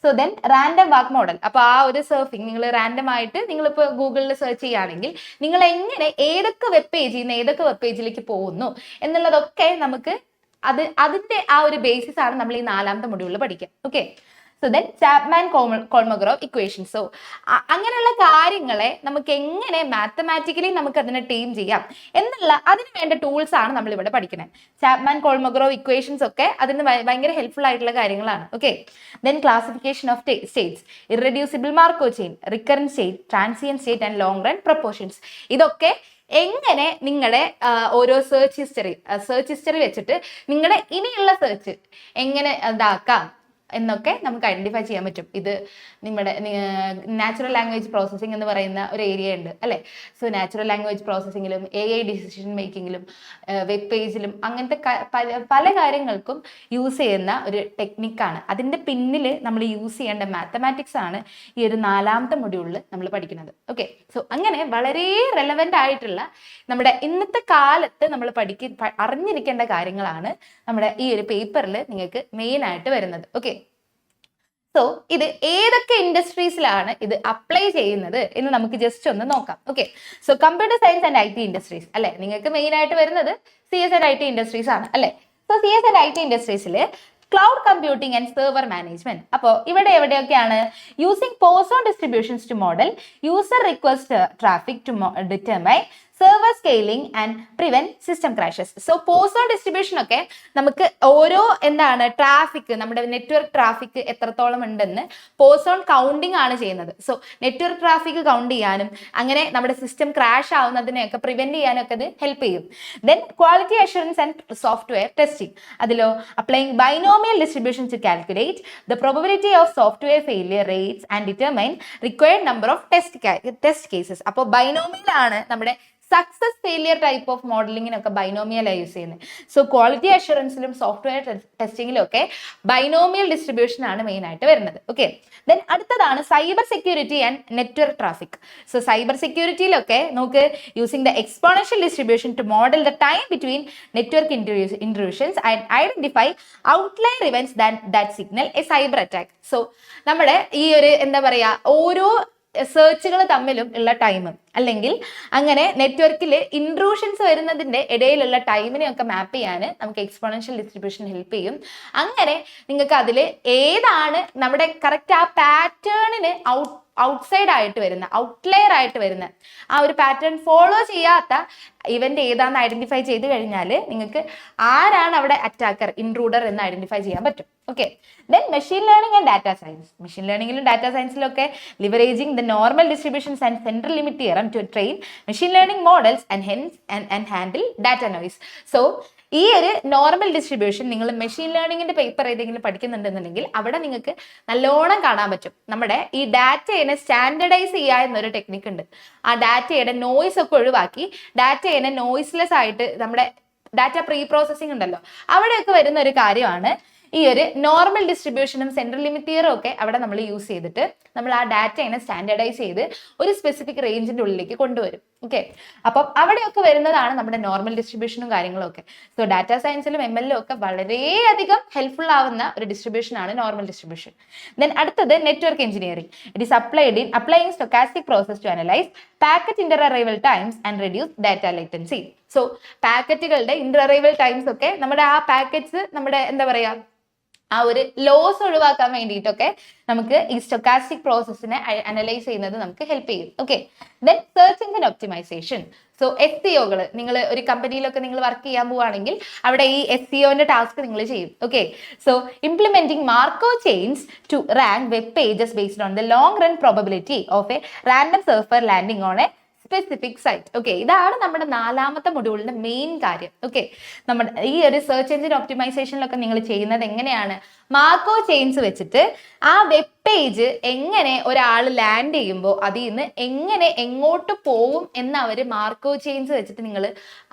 സോ ദെൻ റാൻഡം വാക്ക് മോഡൽ. അപ്പോൾ ആ ഒരു സർഫിങ് നിങ്ങൾ റാൻഡം ആയിട്ട് നിങ്ങളിപ്പോൾ ഗൂഗിളിൽ സെർച്ച് ചെയ്യുകയാണെങ്കിൽ നിങ്ങൾ എങ്ങനെ ഏതൊക്കെ വെബ് പേജിൽ നിന്ന് ഏതൊക്കെ വെബ് പേജിലേക്ക് പോകുന്നു എന്നുള്ളതൊക്കെ നമുക്ക് അതിന്റെ ആ ഒരു ബേസിസ് ആണ് നമ്മൾ ഈ 4ാമത്തെ മൊഡ്യൂളിൽ പഠിക്കുക. Okay, so then Chapman Kolmogorov equation. So അങ്ങനെയുള്ള കാര്യങ്ങളെ നമുക്ക് എങ്ങനെ മാത്തമാറ്റിക്കലി നമുക്ക് അതിനെ ടീം ചെയ്യാം എന്നുള്ള അതിന് വേണ്ട ടൂൾസ് ആണ് നമ്മൾ ഇവിടെ പഠിക്കുന്നത്. ചാപ്മാൻ കോൾമോഗ്രോവ് ഇക്വേഷൻസ് ഒക്കെ അതിന് ഭയങ്കര ഹെൽപ്ഫുൾ ആയിട്ടുള്ള കാര്യങ്ങളാണ്. Okay, then classification of States, irreducible Marco chain, recurrent state, transient state and long run proportions. ഇതൊക്കെ എങ്ങനെ നിങ്ങളുടെ ഓരോ സെർച്ച് ഹിസ്റ്ററി വെച്ചിട്ട് നിങ്ങളുടെ ഇനിയുള്ള സെർച്ച് എങ്ങനെ ഇതാക്കാം, എന്നൊക്കെ നമുക്ക് ഐഡന്റിഫൈ ചെയ്യാൻ പറ്റും. ഇത് നമ്മുടെ നാച്ചുറൽ ലാംഗ്വേജ് പ്രോസസ്സിംഗ് എന്ന് പറയുന്ന ഒരു ഏരിയ ഉണ്ട് അല്ലേ. സോ നാച്ചുറൽ ലാംഗ്വേജ് പ്രോസസ്സിങ്ങിലും AI ഡിസിഷൻ മേക്കിങ്ങിലും വെബ് പേജിലും അങ്ങനത്തെ പല കാര്യങ്ങൾക്കും യൂസ് ചെയ്യുന്ന ഒരു ടെക്നിക്കാണ്. അതിൻ്റെ പിന്നിൽ നമ്മൾ യൂസ് ചെയ്യേണ്ട മാത്തമാറ്റിക്സ് ആണ് ഈ ഒരു 4ാമത്തെ മൊഡ്യൂളിൽ നമ്മൾ പഠിക്കുന്നത്. ഓക്കെ, സോ അങ്ങനെ വളരെ റെലവൻ്റ് ആയിട്ടുള്ള നമ്മുടെ ഇന്നത്തെ കാലത്ത് നമ്മൾ അറിഞ്ഞിരിക്കേണ്ട കാര്യങ്ങളാണ് നമ്മുടെ ഈ ഒരു പേപ്പറിൽ നിങ്ങൾക്ക് മെയിൻ ആയിട്ട് വരുന്നത്. ഓക്കെ, സോ ഇത് ഏതൊക്കെ ഇൻഡസ്ട്രീസിലാണ് ഇത് അപ്ലൈ ചെയ്യുന്നത് എന്ന് നമുക്ക് ജസ്റ്റ് ഒന്ന് നോക്കാം. Okay, so computer science and IT industries അല്ലെ, നിങ്ങൾക്ക് മെയിൻ ആയിട്ട് വരുന്നത് CS ആൻഡ് IT ഇൻഡസ്ട്രീസ് ആണ് അല്ലെ. സോ CS ആൻഡ് IT ഇൻഡസ്ട്രീസിൽ cloud computing and server management. അപ്പോൾ ഇവിടെ എവിടെയൊക്കെയാണ് using Poisson distributions to model user request traffic to determine server scaling and prevent system crashes. So Poisson distribution ഒക്കെ നമുക്ക് ഓരോ traffic, നമ്മുടെ നെറ്റ്വർക്ക് ട്രാഫിക് എത്രത്തോളം ഉണ്ടെന്ന് പോസോൺ കൗണ്ടിങ് ആണ് ചെയ്യുന്നത്. സോ നെറ്റ്വർക്ക് ട്രാഫിക് കൗണ്ട് ചെയ്യാനും അങ്ങനെ നമ്മുടെ സിസ്റ്റം ക്രാഷ് ആവുന്നതിനെയൊക്കെ പ്രിവെന്റ് ചെയ്യാനും ഒക്കെ ഇത് ഹെൽപ്പ് ചെയ്യും. Then quality assurance and software testing. അതിലോ applying binomial distribution to calculate the probability of software failure rates and determine required number of test cases. അപ്പോൾ binomial ആണ് നമ്മുടെ സക്സസ് ഫെയിലിയർ ടൈപ്പ് ഓഫ് മോഡലിങ്ങിനൊക്കെ ബൈനോമിയലാണ് യൂസ് ചെയ്യുന്നത്. So quality അഷുറൻസിലും software ടെസ്റ്റിങ്ങിലും ഒക്കെ ബൈനോമിയൽ ഡിസ്ട്രിബ്യൂഷൻ ആണ് മെയിൻ ആയിട്ട് വരുന്നത്. ഓക്കെ, ദെൻ അടുത്തതാണ് cyber security and network traffic. So cyber സെക്യൂരിറ്റിയിലൊക്കെ നമുക്ക് using the exponential distribution two model the time between network intrusions and identify outlier events that signal a cyber attack. So നമ്മുടെ ഈ ഒരു ഓരോ സെർച്ചുകൾ തമ്മിലും ഉള്ള ടൈം അല്ലെങ്കിൽ അങ്ങനെ നെറ്റ്വർക്കിൽ ഇൻട്രൂഷൻസ് വരുന്നതിൻ്റെ ഇടയിലുള്ള ടൈമിനെയൊക്കെ മാപ്പ് ചെയ്യാൻ നമുക്ക് എക്സ്പോണൻഷ്യൽ ഡിസ്ട്രിബ്യൂഷൻ ഹെൽപ്പ് ചെയ്യും. അങ്ങനെ നിങ്ങൾക്ക് അതിൽ ഏതാണ് നമ്മുടെ കറക്റ്റ് ആ പാറ്റേണിന് ഔട്ട്സൈഡ് ആയിട്ട് വരുന്ന, ഔട്ട്ലെയർ ആയിട്ട് വരുന്ന, ആ ഒരു പാറ്റേൺ ഫോളോ ചെയ്യാത്ത ഇവന്റ് ഏതാണെന്ന് ഐഡന്റിഫൈ ചെയ്ത് കഴിഞ്ഞാൽ നിങ്ങൾക്ക് ആരാണ് അവിടെ അറ്റാക്കർ, ഇൻട്രൂഡർ എന്ന് ഐഡന്റിഫൈ ചെയ്യാൻ പറ്റും. Okay, then machine learning and data science. Machine ലേണിംഗിലും ഡാറ്റാ സയൻസിലൊക്കെ leveraging the normal distributions and central limit theorem to train machine learning models and handle data noise. So ഈ ഒരു നോർമൽ ഡിസ്ട്രിബ്യൂഷൻ നിങ്ങൾ machine ലേണിംഗിന്റെ paper ഏതെങ്കിലും പഠിക്കുന്നുണ്ടെന്നുണ്ടെങ്കിൽ അവിടെ നിങ്ങൾക്ക് നല്ലോണം കാണാൻ പറ്റും. നമ്മുടെ ഈ ഡാറ്റയെ സ്റ്റാൻഡർഡൈസ് ചെയ്യുക എന്നൊരു ടെക്നിക്ക് ഉണ്ട്. ആ ഡാറ്റയുടെ നോയ്സ് ഒക്കെ ഒഴിവാക്കി ഡാറ്റയെ നോയ്സ്ലെസ് ആയിട്ട് നമ്മുടെ ഡാറ്റ പ്രീ പ്രോസസ്സിംഗ് ഉണ്ടല്ലോ, അവിടെയൊക്കെ വരുന്ന ഒരു കാര്യമാണ് ഈ ഒരു നോർമൽ ഡിസ്ട്രിബ്യൂഷനും സെൻട്രൽ ലിമിറ്റ് തിയറും ഒക്കെ അവിടെ നമ്മൾ യൂസ് ചെയ്തിട്ട് നമ്മൾ ആ ഡാറ്റയെ സ്റ്റാൻഡർഡൈസ് ചെയ്ത് ഒരു സ്പെസിഫിക് റേഞ്ചിന്റെ ഉള്ളിലേക്ക് കൊണ്ടുവരും. ഓക്കെ, അപ്പം അവിടെയൊക്കെ വരുന്നതാണ് നമ്മുടെ നോർമൽ ഡിസ്ട്രിബ്യൂഷനും കാര്യങ്ങളും ഒക്കെ. സോ ഡാറ്റാ സയൻസിലും ML ഒക്കെ വളരെയധികം ഹെൽപ്ഫുൾ ആവുന്ന ഒരു ഡിസ്ട്രിബ്യൂഷൻ ആണ് നോർമൽ ഡിസ്ട്രിബ്യൂഷൻ. ദെൻ അടുത്തത് network engineering. It is applying stochastic process to analyse packet inter arrival times and reduce data latency. So പാക്കറ്റുകളുടെ ഇന്റർ അറൈവൽ ടൈംസ് ഒക്കെ നമ്മുടെ ആ പാക്കറ്റ്സ് നമ്മുടെ ആ ഒരു ലോസ് ഒഴിവാക്കാൻ വേണ്ടിയിട്ടൊക്കെ നമുക്ക് ഈ സ്റ്റൊക്കാസ്റ്റിക് പ്രോസസ്സിനെ അനലൈസ് ചെയ്യുന്നത് നമുക്ക് ഹെൽപ്പ് ചെയ്യും. Okay, then search engine optimisation. So SEOകൾ നിങ്ങൾ ഒരു കമ്പനിയിലൊക്കെ നിങ്ങൾ വർക്ക് ചെയ്യാൻ പോവുകയാണെങ്കിൽ അവിടെ ഈ SEOന്റെ ടാസ്ക് നിങ്ങൾ ചെയ്യും. Okay, so implementing markov chains to rank web pages based on the long run probability of a random surfer landing on a specific site. Okay, ഇതാണ് നമ്മുടെ 4ാമത്തെ മൊഡ്യൂളിന്റെ മെയിൻ കാര്യം. ഓക്കെ, നമ്മുടെ ഈ ഒരു സെർച്ച് എഞ്ചിൻ ഒപ്റ്റിമൈസേഷനിലൊക്കെ നിങ്ങൾ ചെയ്യുന്നത് എങ്ങനെയാണ്, മാർക്കോ ചെയിൻസ് വെച്ചിട്ട് ആ വെബ് പേജ് എങ്ങനെ ഒരാൾ ലാൻഡ് ചെയ്യുമ്പോൾ അതിൽ നിന്ന് എങ്ങനെ എങ്ങോട്ട് പോവും എന്ന് അവർ മാർക്കോ ചെയിൻസ് വെച്ചിട്ട് നിങ്ങൾ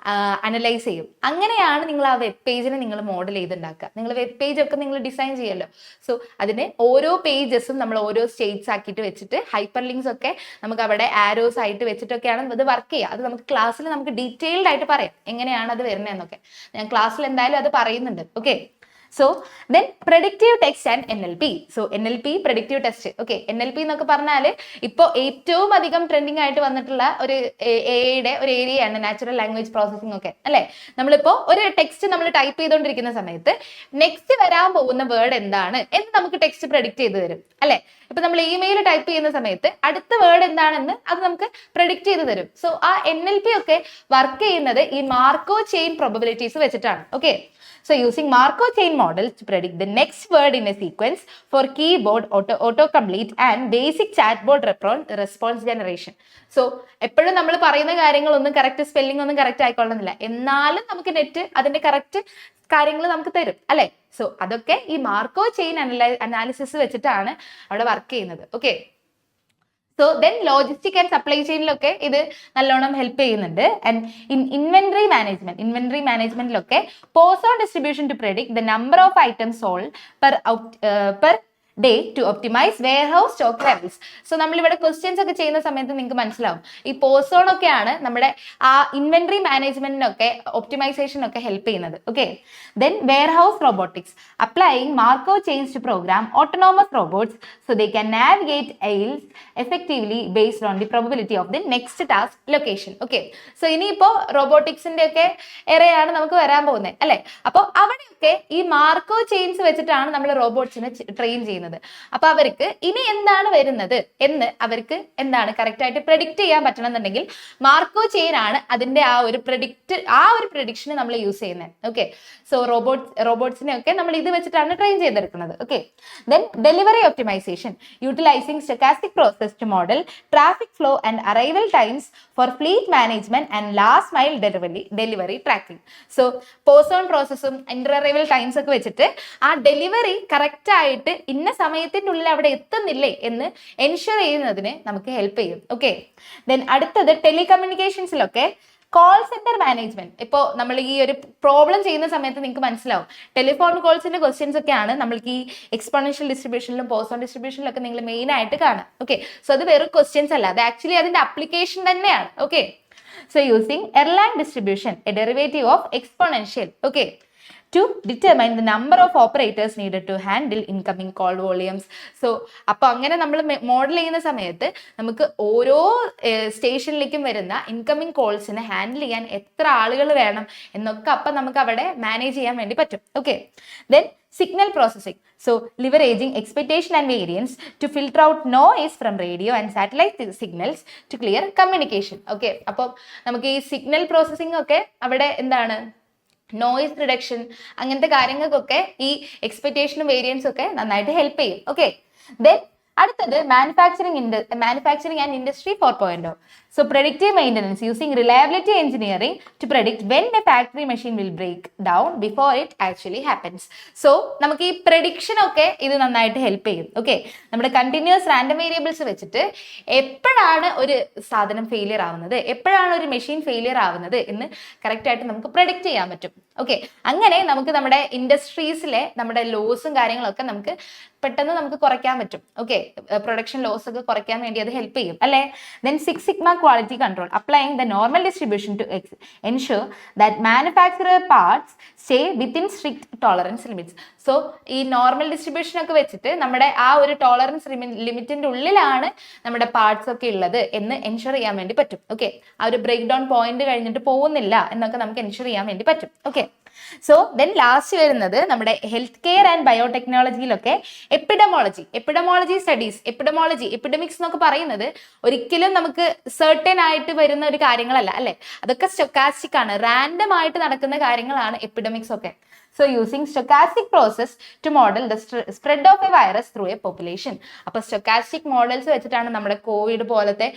അനലൈസ് ചെയ്യും. അങ്ങനെയാണ് നിങ്ങൾ ആ വെബ് പേജിനെ നിങ്ങൾ മോഡൽ ചെയ്തുണ്ടാക്കുക. നിങ്ങൾ വെബ് പേജ് ഒക്കെ നിങ്ങൾ ഡിസൈൻ ചെയ്യല്ലോ. സോ അതിന് ഓരോ പേജസും നമ്മൾ ഓരോ സ്റ്റേറ്റ്സ് ആക്കിയിട്ട് വെച്ചിട്ട് ഹൈപ്പർ ലിങ്ക്സ് ഒക്കെ നമുക്ക് അവിടെ ആരോസ് ആയിട്ട് വെച്ചിട്ടൊക്കെയാണ് ഇത് വർക്ക് ചെയ്യുക. അത് നമുക്ക് ക്ലാസ്സിൽ നമുക്ക് ഡീറ്റെയിൽഡ് ആയിട്ട് പറയാം എങ്ങനെയാണ് അത് വരുന്നതെന്നൊക്കെ. ഞാൻ ക്ലാസ്സിൽ എന്തായാലും അത് പറയുന്നുണ്ട്. Okay, so then predictive text and NLP. So NLP predictive test. Okay, NLP എന്നൊക്കെ പറഞ്ഞാൽ ഇപ്പോൾ ഏറ്റവും അധികം ട്രെൻഡിങ് ആയിട്ട് വന്നിട്ടുള്ള ഒരു AI ഒരു ഏരിയയാണ് നാച്ചുറൽ ലാംഗ്വേജ് പ്രോസസ്സിംഗ് ഒക്കെ അല്ലേ. നമ്മളിപ്പോൾ ഒരു ടെക്സ്റ്റ് നമ്മൾ ടൈപ്പ് ചെയ്തുകൊണ്ടിരിക്കുന്ന സമയത്ത് നെക്സ്റ്റ് വരാൻ പോകുന്ന വേർഡ് എന്താണ് എന്ന് നമുക്ക് ടെക്സ്റ്റ് പ്രഡിക്റ്റ് ചെയ്ത് തരും അല്ലേ. ഇപ്പൊ നമ്മൾ ഇമെയിൽ ടൈപ്പ് ചെയ്യുന്ന സമയത്ത് അടുത്ത വേർഡ് എന്താണെന്ന് അത് നമുക്ക് പ്രഡിക്റ്റ് ചെയ്ത് തരും. സോ ആ NLP ഒക്കെ വർക്ക് ചെയ്യുന്നത് ഈ മാർക്കോ ചെയിൻ പ്രോബബിലിറ്റീസ് വെച്ചിട്ടാണ്. Okay, so using Markov chain models to predict the next word in a sequence for keyboard autocomplete and basic chatbot response generation. So എപ്പോഴും നമ്മൾ പറയുന്ന കാര്യങ്ങളൊന്നും കറക്റ്റ് സ്പെല്ലിംഗ് ഒന്നും കറക്റ്റ് ആയിക്കൊള്ളുന്നില്ല, എന്നാലും നമുക്ക് നെറ്റ് അതിന്റെ കറക്റ്റ് കാര്യങ്ങൾ നമുക്ക് തരും അല്ലെ. സോ അതൊക്കെ ഈ മാർക്കോ ചെയിൻ അനാലിസിസ് വെച്ചിട്ടാണ് അവിടെ വർക്ക് ചെയ്യുന്നത്. Okay, so then logistic and supply ചെയിനിലൊക്കെ ഇത് നല്ലോണം ഹെൽപ്പ് ചെയ്യുന്നുണ്ട്. ആൻഡ് ഇൻവെന്ററി മാനേജ്മെന്റിലൊക്കെ Poisson distribution to predict the number of items sold per day to optimise warehouse stock levels. So നമ്മളിവിടെ ക്വസ്റ്റ്യൻസ് ഒക്കെ ചെയ്യുന്ന സമയത്ത് നിങ്ങൾക്ക് മനസ്സിലാവും ഈ പോസോൺ ഒക്കെയാണ് നമ്മുടെ ആ ഇൻവെന്ററി മാനേജ്മെന്റിനൊക്കെ ഒപ്റ്റിമൈസേഷനൊക്കെ ഹെൽപ്പ് ചെയ്യുന്നത്. Okay, then warehouse robotics applying markov chains to program autonomous robots so they can navigate aisles effectively based on the probability of the next task location. Okay, so ഇനിയിപ്പോ റോബോട്ടിക്സിന്റെ ഒക്കെ ഏറെയാണ് നമുക്ക് വരാൻ പോകുന്നത് അല്ലെ. അപ്പോൾ അവിടെയൊക്കെ ഈ മാർക്കോ ചെയിൻസ് വെച്ചിട്ടാണ് നമ്മൾ റോബോട്ട്സിനെ ട്രെയിൻ ചെയ്യുന്നത്. അപ്പൊ അവർക്ക് ഇനി എന്താണ് വരുന്നത് എന്ന് അവർക്ക് എന്താണ് കറക്റ്റ് ആയിട്ട് പ്രെഡിക്റ്റ് ചെയ്യാൻ പറ്റണമെന്നുണ്ടെങ്കിൽ മാർക്കോ ചെയിൻ ആണ് അതിന്റെ ആ ഒരു പ്രെഡിക്ഷന് നമ്മൾ യൂസ് ചെയ്യുന്നത്. ഓക്കെ, സോ റോബോട്ട്സിനെ ഒക്കെ നമ്മൾ ഇത് വെച്ചിട്ടാണ് ട്രെയിൻ ചെയ്തെടുക്കുന്നത്. Okay, then delivery optimisation utilising stochastic process to model traffic flow and arrival times for fleet management and last mile delivery tracking. So Poisson പ്രോസസ്സും ഇന്റർ അറൈവൽ ടൈംസ് ഒക്കെ വെച്ചിട്ട് ആ ഡെലിവറി കറക്റ്റ് ആയിട്ട് ഇന്ന സമയത്തിന്റെ ഉള്ളിൽ അവിടെ എത്തുന്നില്ലേ എന്ന് എൻഷുർ ചെയ്യുന്നതിന് നമുക്ക് ഹെൽപ്പ് ചെയ്യും. ഓക്കെ, ദെൻ അടുത്തത് ടെലികമ്മ്യൂണിക്കേഷൻസിലൊക്കെ കോൾ സെന്റർ മാനേജ്മെന്റ്. ഇപ്പോൾ നമ്മൾ ഈ ഒരു പ്രോബ്ലം ചെയ്യുന്ന സമയത്ത് നിങ്ങൾക്ക് മനസ്സിലാവും ടെലിഫോൺ കോൾസിന്റെ ക്വസ്റ്റ്യൻസ് ഒക്കെയാണ് നമ്മൾക്ക് ഈ എക്സ്പോണൻഷ്യൽ ഡിസ്ട്രിബ്യൂഷനിലും പോസോൺ ഡിസ്ട്രിബ്യൂഷനിലും ഒക്കെ നിങ്ങൾ മെയിൻ ആയിട്ട് കാണാം. ഓക്കെ, സോ അത് വെറും ക്വസ്റ്റ്യൻസ് അല്ല, അത് ആക്ച്വലി അതിന്റെ അപ്ലിക്കേഷൻ തന്നെയാണ്. Okay, so using Erlang distribution a derivative of exponential okay to determine the number of operators needed to handle incoming call volumes. So അപ്പോൾ അങ്ങനെ നമ്മൾ മോഡൽ ചെയ്യുന്ന സമയത്ത് നമുക്ക് ഓരോ സ്റ്റേഷനിലേക്കും വരുന്ന ഇൻകമിംഗ് കോൾസിനെ ഹാൻഡിൽ ചെയ്യാൻ എത്ര ആളുകൾ വേണം എന്നൊക്കെ അപ്പം നമുക്ക് അവിടെ മാനേജ് ചെയ്യാൻ വേണ്ടി പറ്റും. Okay, then signal processing. So leveraging expectation and variance to filter out noise from radio and satellite signals to clear communication. Okay, അപ്പോൾ നമുക്ക് ഈ സിഗ്നൽ പ്രോസസ്സിംഗ് ഒക്കെ അവിടെ എന്താണ് നോയിസ് റിഡക്ഷൻ അങ്ങനത്തെ കാര്യങ്ങൾക്കൊക്കെ ഈ എക്സ്പെക്ടേഷനും വേരിയൻസും ഒക്കെ നന്നായിട്ട് ഹെൽപ്പ് ചെയ്യും. ഓക്കെ, ദെൻ അടുത്തത് manufacturing and industry 4.0. So predictive maintenance using reliability engineering to predict when the factory machine will break down before it actually happens. So നമുക്ക് ഈ prediction ഒക്കെ ഇത് നന്നായിട്ട് ഹെൽപ്പ് ചെയ്യും. ഓക്കെ, നമ്മുടെ കണ്ടിന്യൂസ് റാൻഡം വേരിയബിൾസ് വെച്ചിട്ട് എപ്പോഴാണ് ഒരു സാധനം ഫെയിലിയർ ആവുന്നത്, എപ്പോഴാണ് ഒരു മെഷീൻ ഫെയിലിയർ ആവുന്നത് എന്ന് കറക്റ്റ് ആയിട്ട് നമുക്ക് പ്രഡിക്റ്റ് ചെയ്യാൻ പറ്റും. ഓക്കെ, അങ്ങനെ നമുക്ക് നമ്മുടെ ഇൻഡസ്ട്രീസിലെ നമ്മുടെ ലോസും കാര്യങ്ങളൊക്കെ നമുക്ക് പെട്ടെന്ന് നമുക്ക് കുറയ്ക്കാൻ പറ്റും. ഓക്കെ, പ്രൊഡക്ഷൻ ലോസ് ഒക്കെ കുറയ്ക്കാൻ വേണ്ടി അത് ഹെൽപ്പ് ചെയ്യും അല്ലേ. Then 6 Sigma quality control applying the normal distribution to ensure that manufacturer parts stay within strict tolerance limits. So ഈ നോർമൽ ഡിസ്ട്രിബ്യൂഷൻ ഒക്കെ വെച്ചിട്ട് നമ്മുടെ ആ ഒരു ടോളറൻസ് ലിമിറ്റിന്റെ ഉള്ളിലാണ് നമ്മുടെ പാർട്സ് ഒക്കെ ഉള്ളത് എന്ന് എൻഷുർ ചെയ്യാൻ വേണ്ടി പറ്റും. ഓക്കെ, ആ ഒരു ബ്രേക്ക് ഡൗൺ പോയിന്റ് കഴിഞ്ഞിട്ട് പോകുന്നില്ല എന്നൊക്കെ നമുക്ക് എൻഷുർ ചെയ്യാൻ വേണ്ടി പറ്റും. ഓക്കെ, സോ ദെൻ ലാസ്റ്റ് വരുന്നത് നമ്മുടെ ഹെൽത്ത് കെയർ ആൻഡ് ബയോടെക്നോളജിയിലൊക്കെ എപ്പിഡമോളജി സ്റ്റഡീസ്, എപ്പിഡമിക്സ് എന്നൊക്കെ പറയുന്നത് ഒരിക്കലും നമുക്ക് സെർട്ടൻ ആയിട്ട് വരുന്ന ഒരു കാര്യങ്ങളല്ല അല്ലെ, അതൊക്കെ സ്റ്റൊക്കാസ്റ്റിക് ആണ്, റാൻഡം ആയിട്ട് നടക്കുന്ന കാര്യങ്ങളാണ് എപ്പിഡമിക്സ് ഒക്കെ. So using stochastic process to model the spread of a virus through a population. അപ്പോൾ stochastic models വെച്ചിട്ടാണ് നമ്മുടെ കോവിഡ് പോലത്തെ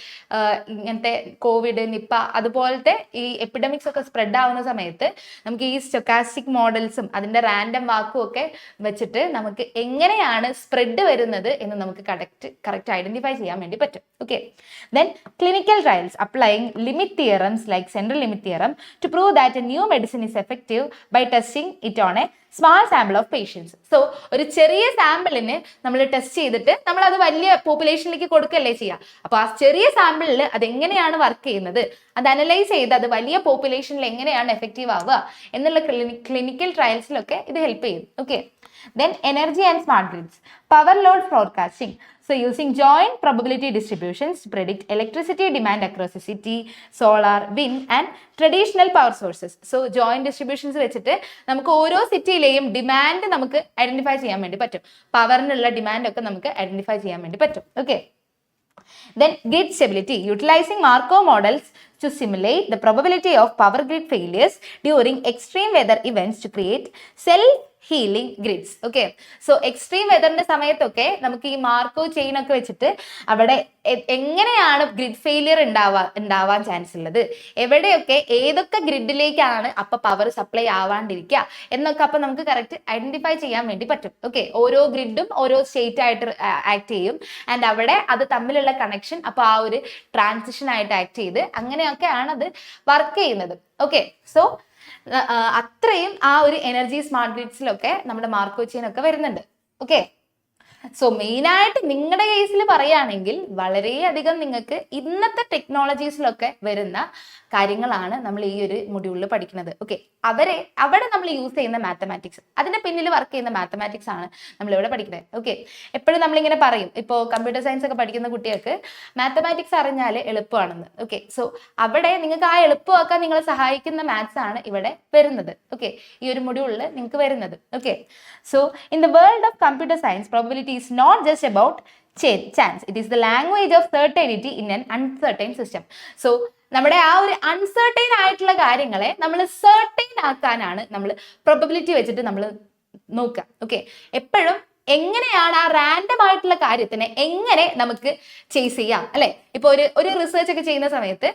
ഇങ്ങനത്തെ കോവിഡ്, നിപ്പ അതുപോലത്തെ ഈ എപ്പിഡമിക്സ് ഒക്കെ സ്പ്രെഡ് ആവുന്ന സമയത്ത് നമുക്ക് ഈ സ്റ്റൊക്കാസ്റ്റിക് മോഡൽസും അതിന്റെ റാൻഡം വാക്കും ഒക്കെ വെച്ചിട്ട് നമുക്ക് എങ്ങനെയാണ് സ്പ്രെഡ് വരുന്നത് എന്ന് നമുക്ക് കറക്റ്റ് ഐഡന്റിഫൈ ചെയ്യാൻ വേണ്ടി പറ്റും. Okay, then clinical trials applying limit theorems like central limit theorem to prove that a new medicine is effective by testing it on a small sample of patients. So ഒരു ചെറിയ സാമ്പിളിന് നമ്മൾ test ചെയ്തിട്ട് നമ്മൾ അത് വലിയ പോപ്പുലേഷനിലേക്ക് കൊടുക്കല്ലേ ചെയ്യുക. അപ്പോൾ ആ ചെറിയ സാമ്പിളിൽ അത് എങ്ങനെയാണ് വർക്ക് ചെയ്യുന്നത്, അത് അനലൈസ് ചെയ്ത് അത് വലിയ പോപ്പുലേഷനിൽ എങ്ങനെയാണ് എഫക്റ്റീവ് ആവുക എന്നുള്ള ക്ലിനിക്കൽ ട്രയൽസിലൊക്കെ ഇത് ഹെൽപ്പ് ചെയ്യും. Okay, then energy and smart grids, power load forecasting. So using joint probability distributions to predict electricity demand across a city, solar, wind and traditional power sources. So joint distributions വെച്ചിട്ട് നമുക്ക് ഓരോ സിറ്റിയിലെയും demand നമുക്ക് identify ചെയ്യാൻ വേണ്ടി പറ്റും, പവറിനുള്ള demand ഒക്കെ നമുക്ക് identify ചെയ്യാൻ വേണ്ടി പറ്റും. Okay, then grid stability utilizing Markov models to simulate the probability of power grid failures during extreme weather events to create self-healing grids. Okay, so extreme weather സമയത്തൊക്കെ നമുക്ക് ഈ മാർക്കോ ചെയിൻ ഒക്കെ വെച്ചിട്ട് അവിടെ എങ്ങനെയാണ് ഗ്രിഡ് ഫെയിലിയർ ഉണ്ടാവാൻ chance ഉള്ളത്, എവിടെയൊക്കെ ഏതൊക്കെ ഗ്രിഡിലേക്കാണ് അപ്പൊ പവർ സപ്ലൈ ആവാണ്ടിരിക്കുക എന്നൊക്കെ അപ്പൊ നമുക്ക് കറക്റ്റ് ഐഡന്റിഫൈ ചെയ്യാൻ വേണ്ടി പറ്റും. ഓക്കെ, ഓരോ ഗ്രിഡും ഓരോ സ്റ്റേറ്റ് ആയിട്ട് ആക്ട് ചെയ്യും ആൻഡ് അവിടെ അത് തമ്മിലുള്ള കണക്ഷൻ അപ്പൊ ആ ഒരു ട്രാൻസിഷൻ ആയിട്ട് ആക്ട് ചെയ്ത് അങ്ങനെയൊക്കെയാണ് അത് വർക്ക് ചെയ്യുന്നത്. ഓക്കെ, സോ അത്രയും ആ ഒരു എനർജി സ്മാർട്ട് ഗ്രിഡ്സിലൊക്കെ നമ്മുടെ മാർക്കോ ചെയിൻ ഒക്കെ വരുന്നുണ്ട്. ഓക്കെ, സോ മെയിനായിട്ട് നിങ്ങളുടെ കേസിൽ പറയുകയാണെങ്കിൽ വളരെയധികം നിങ്ങൾക്ക് ഇന്നത്തെ ടെക്നോളജീസിലൊക്കെ വരുന്ന കാര്യങ്ങളാണ് നമ്മൾ ഈ ഒരു മൊഡ്യൂളിൽ പഠിക്കുന്നത്. ഓക്കെ, അവിടെ നമ്മൾ യൂസ് ചെയ്യുന്ന മാത്തമാറ്റിക്സ്, അതിന്റെ പിന്നിൽ വർക്ക് ചെയ്യുന്ന മാത്തമാറ്റിക്സ് ആണ് നമ്മളിവിടെ പഠിക്കുന്നത്. ഓക്കെ, എപ്പോഴും നമ്മളിങ്ങനെ പറയും, ഇപ്പോൾ കമ്പ്യൂട്ടർ സയൻസ് ഒക്കെ പഠിക്കുന്ന കുട്ടികൾക്ക് മാത്തമാറ്റിക്സ് അറിഞ്ഞാൽ എളുപ്പമാണെന്ന്. ഓക്കെ, സോ അവിടെ നിങ്ങൾക്ക് ആ എളുപ്പമാക്കാൻ നിങ്ങളെ സഹായിക്കുന്ന മാത്സ് ആണ് ഇവിടെ വരുന്നത്. ഓക്കെ, ഈ ഒരു മൊഡ്യൂളിൽ നിങ്ങൾക്ക് വരുന്നത്. Okay, so in the world of computer science probability is not just about chance, it is the language of certainty in an uncertain system. So നമ്മുടെ ആ ഒരു അൺസർട്ടൈൻ ആയിട്ടുള്ള കാര്യങ്ങളെ നമ്മൾ സർട്ടൈൻ ആക്കാനാണ് നമ്മൾ പ്രോബബിലിറ്റി വെച്ചിട്ട് നമ്മൾ നോക്കുക. ഓക്കെ, എപ്പോഴും എങ്ങനെയാണ് ആ റാൻഡം ആയിട്ടുള്ള കാര്യത്തിനെ എങ്ങനെ നമുക്ക് ചേസ് ചെയ്യാം അല്ലെ. ഇപ്പൊ ഒരു റിസർച്ച് ഒക്കെ ചെയ്യുന്ന സമയത്ത്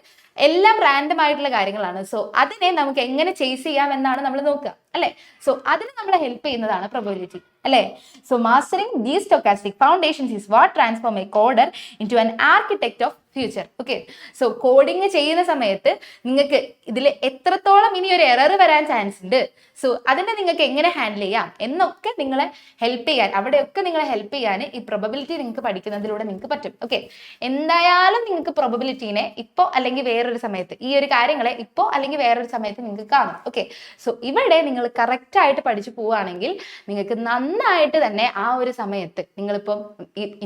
എല്ലാം റാൻഡം ആയിട്ടുള്ള കാര്യങ്ങളാണ്. സോ അതിനെ നമുക്ക് എങ്ങനെ ചേസ് ചെയ്യാം എന്നാണ് നമ്മൾ നോക്കുക അല്ലെ. സോ അതിന് നമ്മളെ ഹെൽപ്പ് ചെയ്യുന്നതാണ് പ്രോബബിലിറ്റി അല്ലെ. So mastering these stochastic foundations is what transform a coder into an architect of future. Okay, so coding ചെയ്യുന്ന സമയത്ത് നിങ്ങൾക്ക് ഇതിൽ എത്രത്തോളം ഇനി ഒരു എറർ വരാൻ ചാൻസ് ഉണ്ട്, സോ അതിനെ നിങ്ങൾക്ക് എങ്ങനെ ഹാൻഡിൽ ചെയ്യാം എന്നൊക്കെ നിങ്ങളെ ഹെൽപ്പ് ചെയ്യാൻ, അവിടെയൊക്കെ നിങ്ങളെ ഹെൽപ്പ് ചെയ്യാൻ ഈ പ്രോബബിലിറ്റി നിങ്ങൾക്ക് പഠിക്കുന്നതിലൂടെ നിങ്ങൾക്ക് പറ്റും. ഓക്കെ, എന്തായാലും നിങ്ങൾക്ക് പ്രോബബിലിറ്റീനെ ഇപ്പോൾ അല്ലെങ്കിൽ വേറൊരു സമയത്ത്, ഈ ഒരു കാര്യങ്ങളെ ഇപ്പോൾ അല്ലെങ്കിൽ വേറൊരു സമയത്ത് നിങ്ങൾക്ക് കാണും. ഓക്കെ, സോ ഇവിടെ നിങ്ങൾ കറക്റ്റ് ആയിട്ട് പഠിച്ചു പോവുകയാണെങ്കിൽ നിങ്ങൾക്ക് നന്നായിട്ട് തന്നെ ആ ഒരു സമയത്ത് നിങ്ങളിപ്പം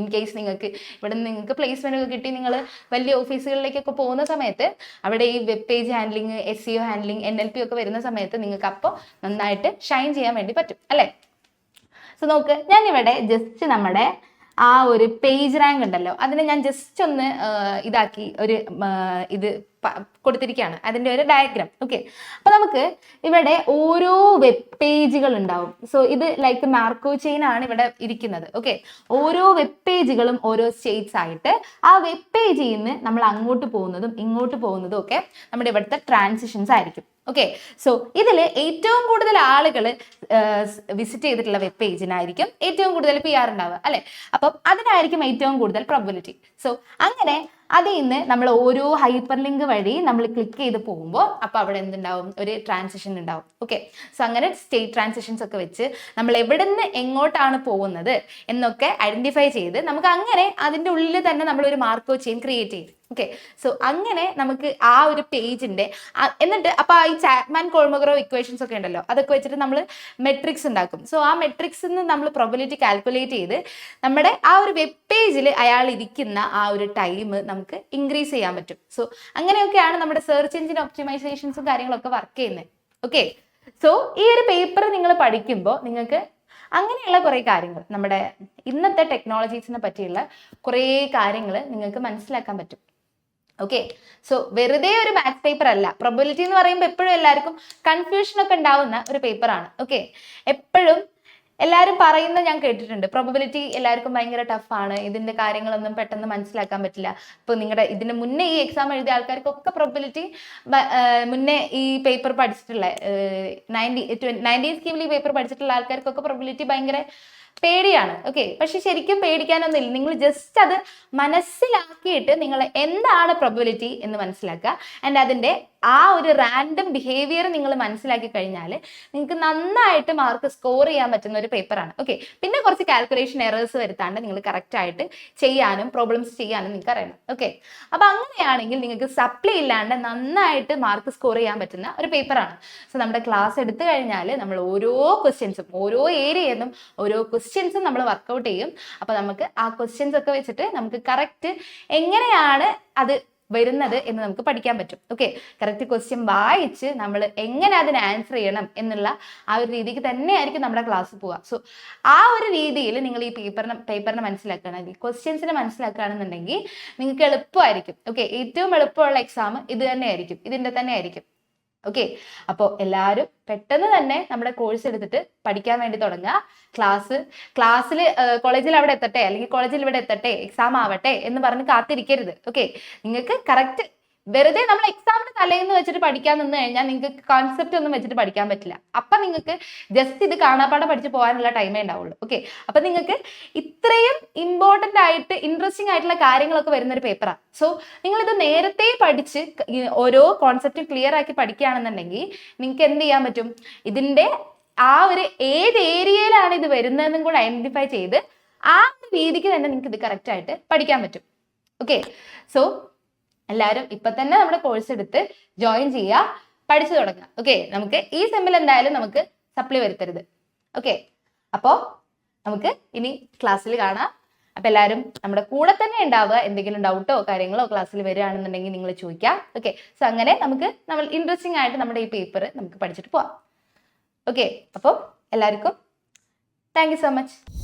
ഇൻ കേസ് നിങ്ങൾക്ക് ഇവിടെ നിങ്ങൾക്ക് പ്ലേസ്മെന്റ് ഒക്കെ കിട്ടി നിങ്ങൾ വലിയ ഓഫീസുകളിലേക്കൊക്കെ പോകുന്ന സമയത്ത് അവിടെ ഈ web page handling, SEO handling, NLP ഒക്കെ വരുന്ന സമയത്ത് നിങ്ങൾക്ക് അപ്പോൾ നന്നായിട്ട് ഷൈൻ ചെയ്യാൻ വേണ്ടി പറ്റും അല്ലേ. സോ നോക്ക്, ഞാനിവിടെ ജസ്റ്റ് നമ്മുടെ ആ ഒരു പേജ് റാങ്ക് ഉണ്ടല്ലോ അതിനെ ഞാൻ ജസ്റ്റ് ഒന്ന് ഇതാക്കി ഒരു ഇത് കൊടുത്തിരിക്കുകയാണ്, അതിൻ്റെ ഒരു ഡയഗ്രാം. ഓക്കെ, അപ്പൊ നമുക്ക് ഇവിടെ ഓരോ വെബ് പേജുകൾ ഉണ്ടാവും. സോ ഇത് ലൈക്ക് മാർക്കോ ചെയിൻ ആണ് ഇവിടെ ഇരിക്കുന്നത്. ഓക്കെ, ഓരോ വെബ് പേജുകളും ഓരോ സ്റ്റേറ്റ്സ് ആയിട്ട് ആ വെബ് പേജിൽ നിന്ന് നമ്മൾ അങ്ങോട്ട് പോകുന്നതും ഇങ്ങോട്ട് പോകുന്നതും ഒക്കെ നമ്മുടെ ഇവിടുത്തെ ട്രാൻസിഷൻസ് ആയിരിക്കും. ഓക്കെ, സോ ഇതിൽ ഏറ്റവും കൂടുതൽ ആളുകൾ വിസിറ്റ് ചെയ്തിട്ടുള്ള വെബ് പേജിനായിരിക്കും ഏറ്റവും കൂടുതൽ PR ഉണ്ടാവുക അല്ലെ. അപ്പം അതിനായിരിക്കും ഏറ്റവും കൂടുതൽ പ്രോബബിലിറ്റി. സോ അങ്ങനെ അതിൽ നിന്ന് നമ്മൾ ഓരോ ഹൈപ്പർ ലിങ്ക് വഴി നമ്മൾ ക്ലിക്ക് ചെയ്ത് പോകുമ്പോൾ അപ്പോൾ അവിടെ എന്തുണ്ടാവും, ഒരു ട്രാൻസിഷൻ ഉണ്ടാവും. ഓക്കെ, സോ അങ്ങനെ സ്റ്റേറ്റ് ട്രാൻസിഷൻസ് ഒക്കെ വെച്ച് നമ്മൾ എവിടെ നിന്ന് എങ്ങോട്ടാണ് പോകുന്നത് എന്നൊക്കെ ഐഡന്റിഫൈ ചെയ്ത് നമുക്ക് അങ്ങനെ അതിൻ്റെ ഉള്ളിൽ തന്നെ നമ്മളൊരു മാർക്കോ ചെയിൻ ക്രിയേറ്റ് ചെയ്യും. ഓക്കെ, സോ അങ്ങനെ നമുക്ക് ആ ഒരു പേജിന്റെ എന്നിട്ട് അപ്പൊ ഈ ചാപ്മാൻ കോൾമോഗ്രോ ഇക്വേഷൻസ് ഒക്കെ ഉണ്ടല്ലോ അതൊക്കെ വെച്ചിട്ട് നമ്മൾ മെട്രിക്സ് ഉണ്ടാക്കും. സോ ആ മെട്രിക്സിൽ നിന്ന് നമ്മൾ പ്രോബബിലിറ്റി കാൽക്കുലേറ്റ് ചെയ്ത് നമ്മുടെ ആ ഒരു വെബ് പേജിൽ അയാൾ ഇരിക്കുന്ന ആ ഒരു ടൈം നമുക്ക് ഇൻക്രീസ് ചെയ്യാൻ പറ്റും. സോ അങ്ങനെയൊക്കെയാണ് നമ്മുടെ സെർച്ച് എഞ്ചിൻ ഒപ്റ്റിമൈസേഷൻസും കാര്യങ്ങളൊക്കെ വർക്ക് ചെയ്യുന്നത്. ഓക്കെ, സോ ഈ ഒരു പേപ്പർ നിങ്ങൾ പഠിക്കുമ്പോൾ നിങ്ങൾക്ക് അങ്ങനെയുള്ള കുറേ കാര്യങ്ങൾ, നമ്മുടെ ഇന്നത്തെ ടെക്നോളജീസിനെ പറ്റിയുള്ള കുറേ കാര്യങ്ങൾ നിങ്ങൾക്ക് മനസ്സിലാക്കാൻ പറ്റും. ഓക്കെ, സോ വെറുതെ ഒരു മാത്സ് പേപ്പർ അല്ല. പ്രോബബിലിറ്റി എന്ന് പറയുമ്പോൾ എപ്പോഴും എല്ലാവർക്കും കൺഫ്യൂഷൻ ഒക്കെ ഉണ്ടാവുന്ന ഒരു പേപ്പറാണ്. ഓക്കെ, എപ്പോഴും എല്ലാവരും പറയുന്നത് ഞാൻ കേട്ടിട്ടുണ്ട്, പ്രോബബിലിറ്റി എല്ലാവർക്കും ഭയങ്കര ടഫാണ്, ഇതിന്റെ കാര്യങ്ങളൊന്നും പെട്ടെന്ന് മനസ്സിലാക്കാൻ പറ്റില്ല. ഇപ്പോൾ നിങ്ങളുടെ ഇതിന് മുന്നേ ഈ എക്സാം എഴുതിയ ആൾക്കാർക്കൊക്കെ പ്രോബബിലിറ്റി മുന്നേ ഈ പേപ്പർ പഠിച്ചിട്ടുള്ള 90 സ്കീമിൽ ഈ പേപ്പർ പഠിച്ചിട്ടുള്ള ആൾക്കാർക്കൊക്കെ പ്രോബബിലിറ്റി ഭയങ്കര പേടിയാണ്. ഓക്കെ, പക്ഷെ ശരിക്കും പേടിക്കാനൊന്നുമില്ല. നിങ്ങൾ ജസ്റ്റ് അത് മനസ്സിലാക്കിയിട്ട് നിങ്ങൾ എന്താണ് പ്രോബബിലിറ്റി എന്ന് മനസ്സിലാക്കുക ആൻഡ് അതിൻ്റെ ആ ഒരു റാൻഡം ബിഹേവിയർ നിങ്ങൾ മനസ്സിലാക്കി കഴിഞ്ഞാൽ നിങ്ങൾക്ക് നന്നായിട്ട് മാർക്ക് സ്കോർ ചെയ്യാൻ പറ്റുന്ന ഒരു പേപ്പറാണ്. ഓക്കെ, പിന്നെ കുറച്ച് കാൽക്കുലേഷൻ എറേഴ്സ് വരുത്താണ്ട് നിങ്ങൾ കറക്റ്റ് ആയിട്ട് ചെയ്യാനും പ്രോബ്ലംസ് ചെയ്യാനും നിങ്ങൾക്ക് അറിയണം. ഓക്കെ, അപ്പൊ അങ്ങനെയാണെങ്കിൽ നിങ്ങൾക്ക് സപ്ലി ഇല്ലാണ്ട് നന്നായിട്ട് മാർക്ക് സ്കോർ ചെയ്യാൻ പറ്റുന്ന ഒരു പേപ്പറാണ്. സോ നമ്മുടെ ക്ലാസ് എടുത്തു കഴിഞ്ഞാൽ നമ്മൾ ഓരോ ക്വസ്റ്റ്യൻസും ഓരോ ഏരിയയിൽ നിന്നും ഓരോ ക്വസ്റ്റ്യൻസും നമ്മൾ വർക്കൗട്ട് ചെയ്യും. അപ്പൊ നമുക്ക് ആ ക്വസ്റ്റ്യൻസ് ഒക്കെ വെച്ചിട്ട് നമുക്ക് കറക്റ്റ് എങ്ങനെയാണ് അത് വരുന്നത് എന്ന് നമുക്ക് പഠിക്കാൻ പറ്റും. ഓക്കെ, കറക്റ്റ് ക്വസ്റ്റ്യൻ വായിച്ച് നമ്മൾ എങ്ങനെ അതിന് ആൻസർ ചെയ്യണം എന്നുള്ള ആ ഒരു രീതിക്ക് തന്നെയായിരിക്കും നമ്മുടെ ക്ലാസ് പോവുക. സോ ആ ഒരു രീതിയിൽ നിങ്ങൾ ഈ പേപ്പറിനെ മനസ്സിലാക്കുകയാണെങ്കിൽ, ക്വസ്റ്റ്യൻസിനെ മനസ്സിലാക്കുകയാണെന്നുണ്ടെങ്കിൽ നിങ്ങൾക്ക് എളുപ്പമായിരിക്കും. ഓക്കെ, ഏറ്റവും എളുപ്പമുള്ള എക്സാം ഇത് തന്നെയായിരിക്കും, ഇതിൻ്റെ തന്നെ ആയിരിക്കും. ഓക്കെ, അപ്പോൾ എല്ലാവരും പെട്ടെന്ന് തന്നെ നമ്മുടെ കോഴ്സ് എടുത്തിട്ട് പഠിക്കാൻ വേണ്ടി തുടങ്ങുക. ക്ലാസ്സിൽ കോളേജിൽ അവിടെ എത്തട്ടെ, അല്ലെങ്കിൽ കോളേജിൽ ഇവിടെ എത്തട്ടെ, എക്സാം ആവട്ടെ എന്ന് പറഞ്ഞ് കാത്തിരിക്കരുത്. ഓക്കെ, നിങ്ങൾക്ക് കറക്റ്റ് വെറുതെ നമ്മൾ എക്സാമിന് തലേന്ന് വെച്ചിട്ട് പഠിക്കാൻ നിന്ന് കഴിഞ്ഞാൽ നിങ്ങൾക്ക് കോൺസെപ്റ്റ് ഒന്നും വെച്ചിട്ട് പഠിക്കാൻ പറ്റില്ല. അപ്പൊ നിങ്ങൾക്ക് ജസ്റ്റ് ഇത് കാണാപ്പാടം പഠിച്ച് പോകാനുള്ള ടൈമേ ഉണ്ടാവുള്ളൂ. ഓക്കെ, അപ്പൊ നിങ്ങൾക്ക് ഇത്രയും ഇമ്പോർട്ടൻ്റ് ആയിട്ട് ഇൻട്രസ്റ്റിംഗ് ആയിട്ടുള്ള കാര്യങ്ങളൊക്കെ വരുന്ന ഒരു പേപ്പറാണ്. സോ നിങ്ങൾ ഇത് നേരത്തെ പഠിച്ച് ഓരോ കോൺസെപ്റ്റും ക്ലിയർ ആക്കി പഠിക്കുകയാണെന്നുണ്ടെങ്കിൽ നിങ്ങൾക്ക് എന്ത് ചെയ്യാൻ പറ്റും, ഇതിന്റെ ആ ഒരു ഏത് ഏരിയയിലാണ് ഇത് വരുന്നതെന്നും കൂടെ ഐഡന്റിഫൈ ചെയ്ത് ആ രീതിക്ക് തന്നെ നിങ്ങൾക്ക് ഇത് കറക്റ്റ് ആയിട്ട് പഠിക്കാൻ പറ്റും. ഓക്കെ, സോ എല്ലാവരും ഇപ്പൊ തന്നെ നമ്മുടെ കോഴ്സ് എടുത്ത് ജോയിൻ ചെയ്യുക, പഠിച്ചു തുടങ്ങുക. ഓക്കെ, നമുക്ക് ഈ സെമ്മിൽ എന്തായാലും നമുക്ക് സപ്ലി വരുത്തരുത്. ഓക്കെ, അപ്പോൾ നമുക്ക് ഇനി ക്ലാസ്സിൽ കാണാം. അപ്പൊ എല്ലാവരും നമ്മുടെ കൂടെ തന്നെ ഉണ്ടാവുക. എന്തെങ്കിലും ഡൗട്ടോ കാര്യങ്ങളോ ക്ലാസ്സിൽ വരികയാണെന്നുണ്ടെങ്കിൽ നിങ്ങൾ ചോദിക്കാം. ഓക്കെ, സോ അങ്ങനെ നമ്മൾ ഇൻട്രസ്റ്റിംഗ് ആയിട്ട് നമ്മുടെ ഈ പേപ്പർ നമുക്ക് പഠിച്ചിട്ട് പോവാം. ഓക്കെ, അപ്പോൾ എല്ലാവർക്കും താങ്ക് യു സോ മച്ച്.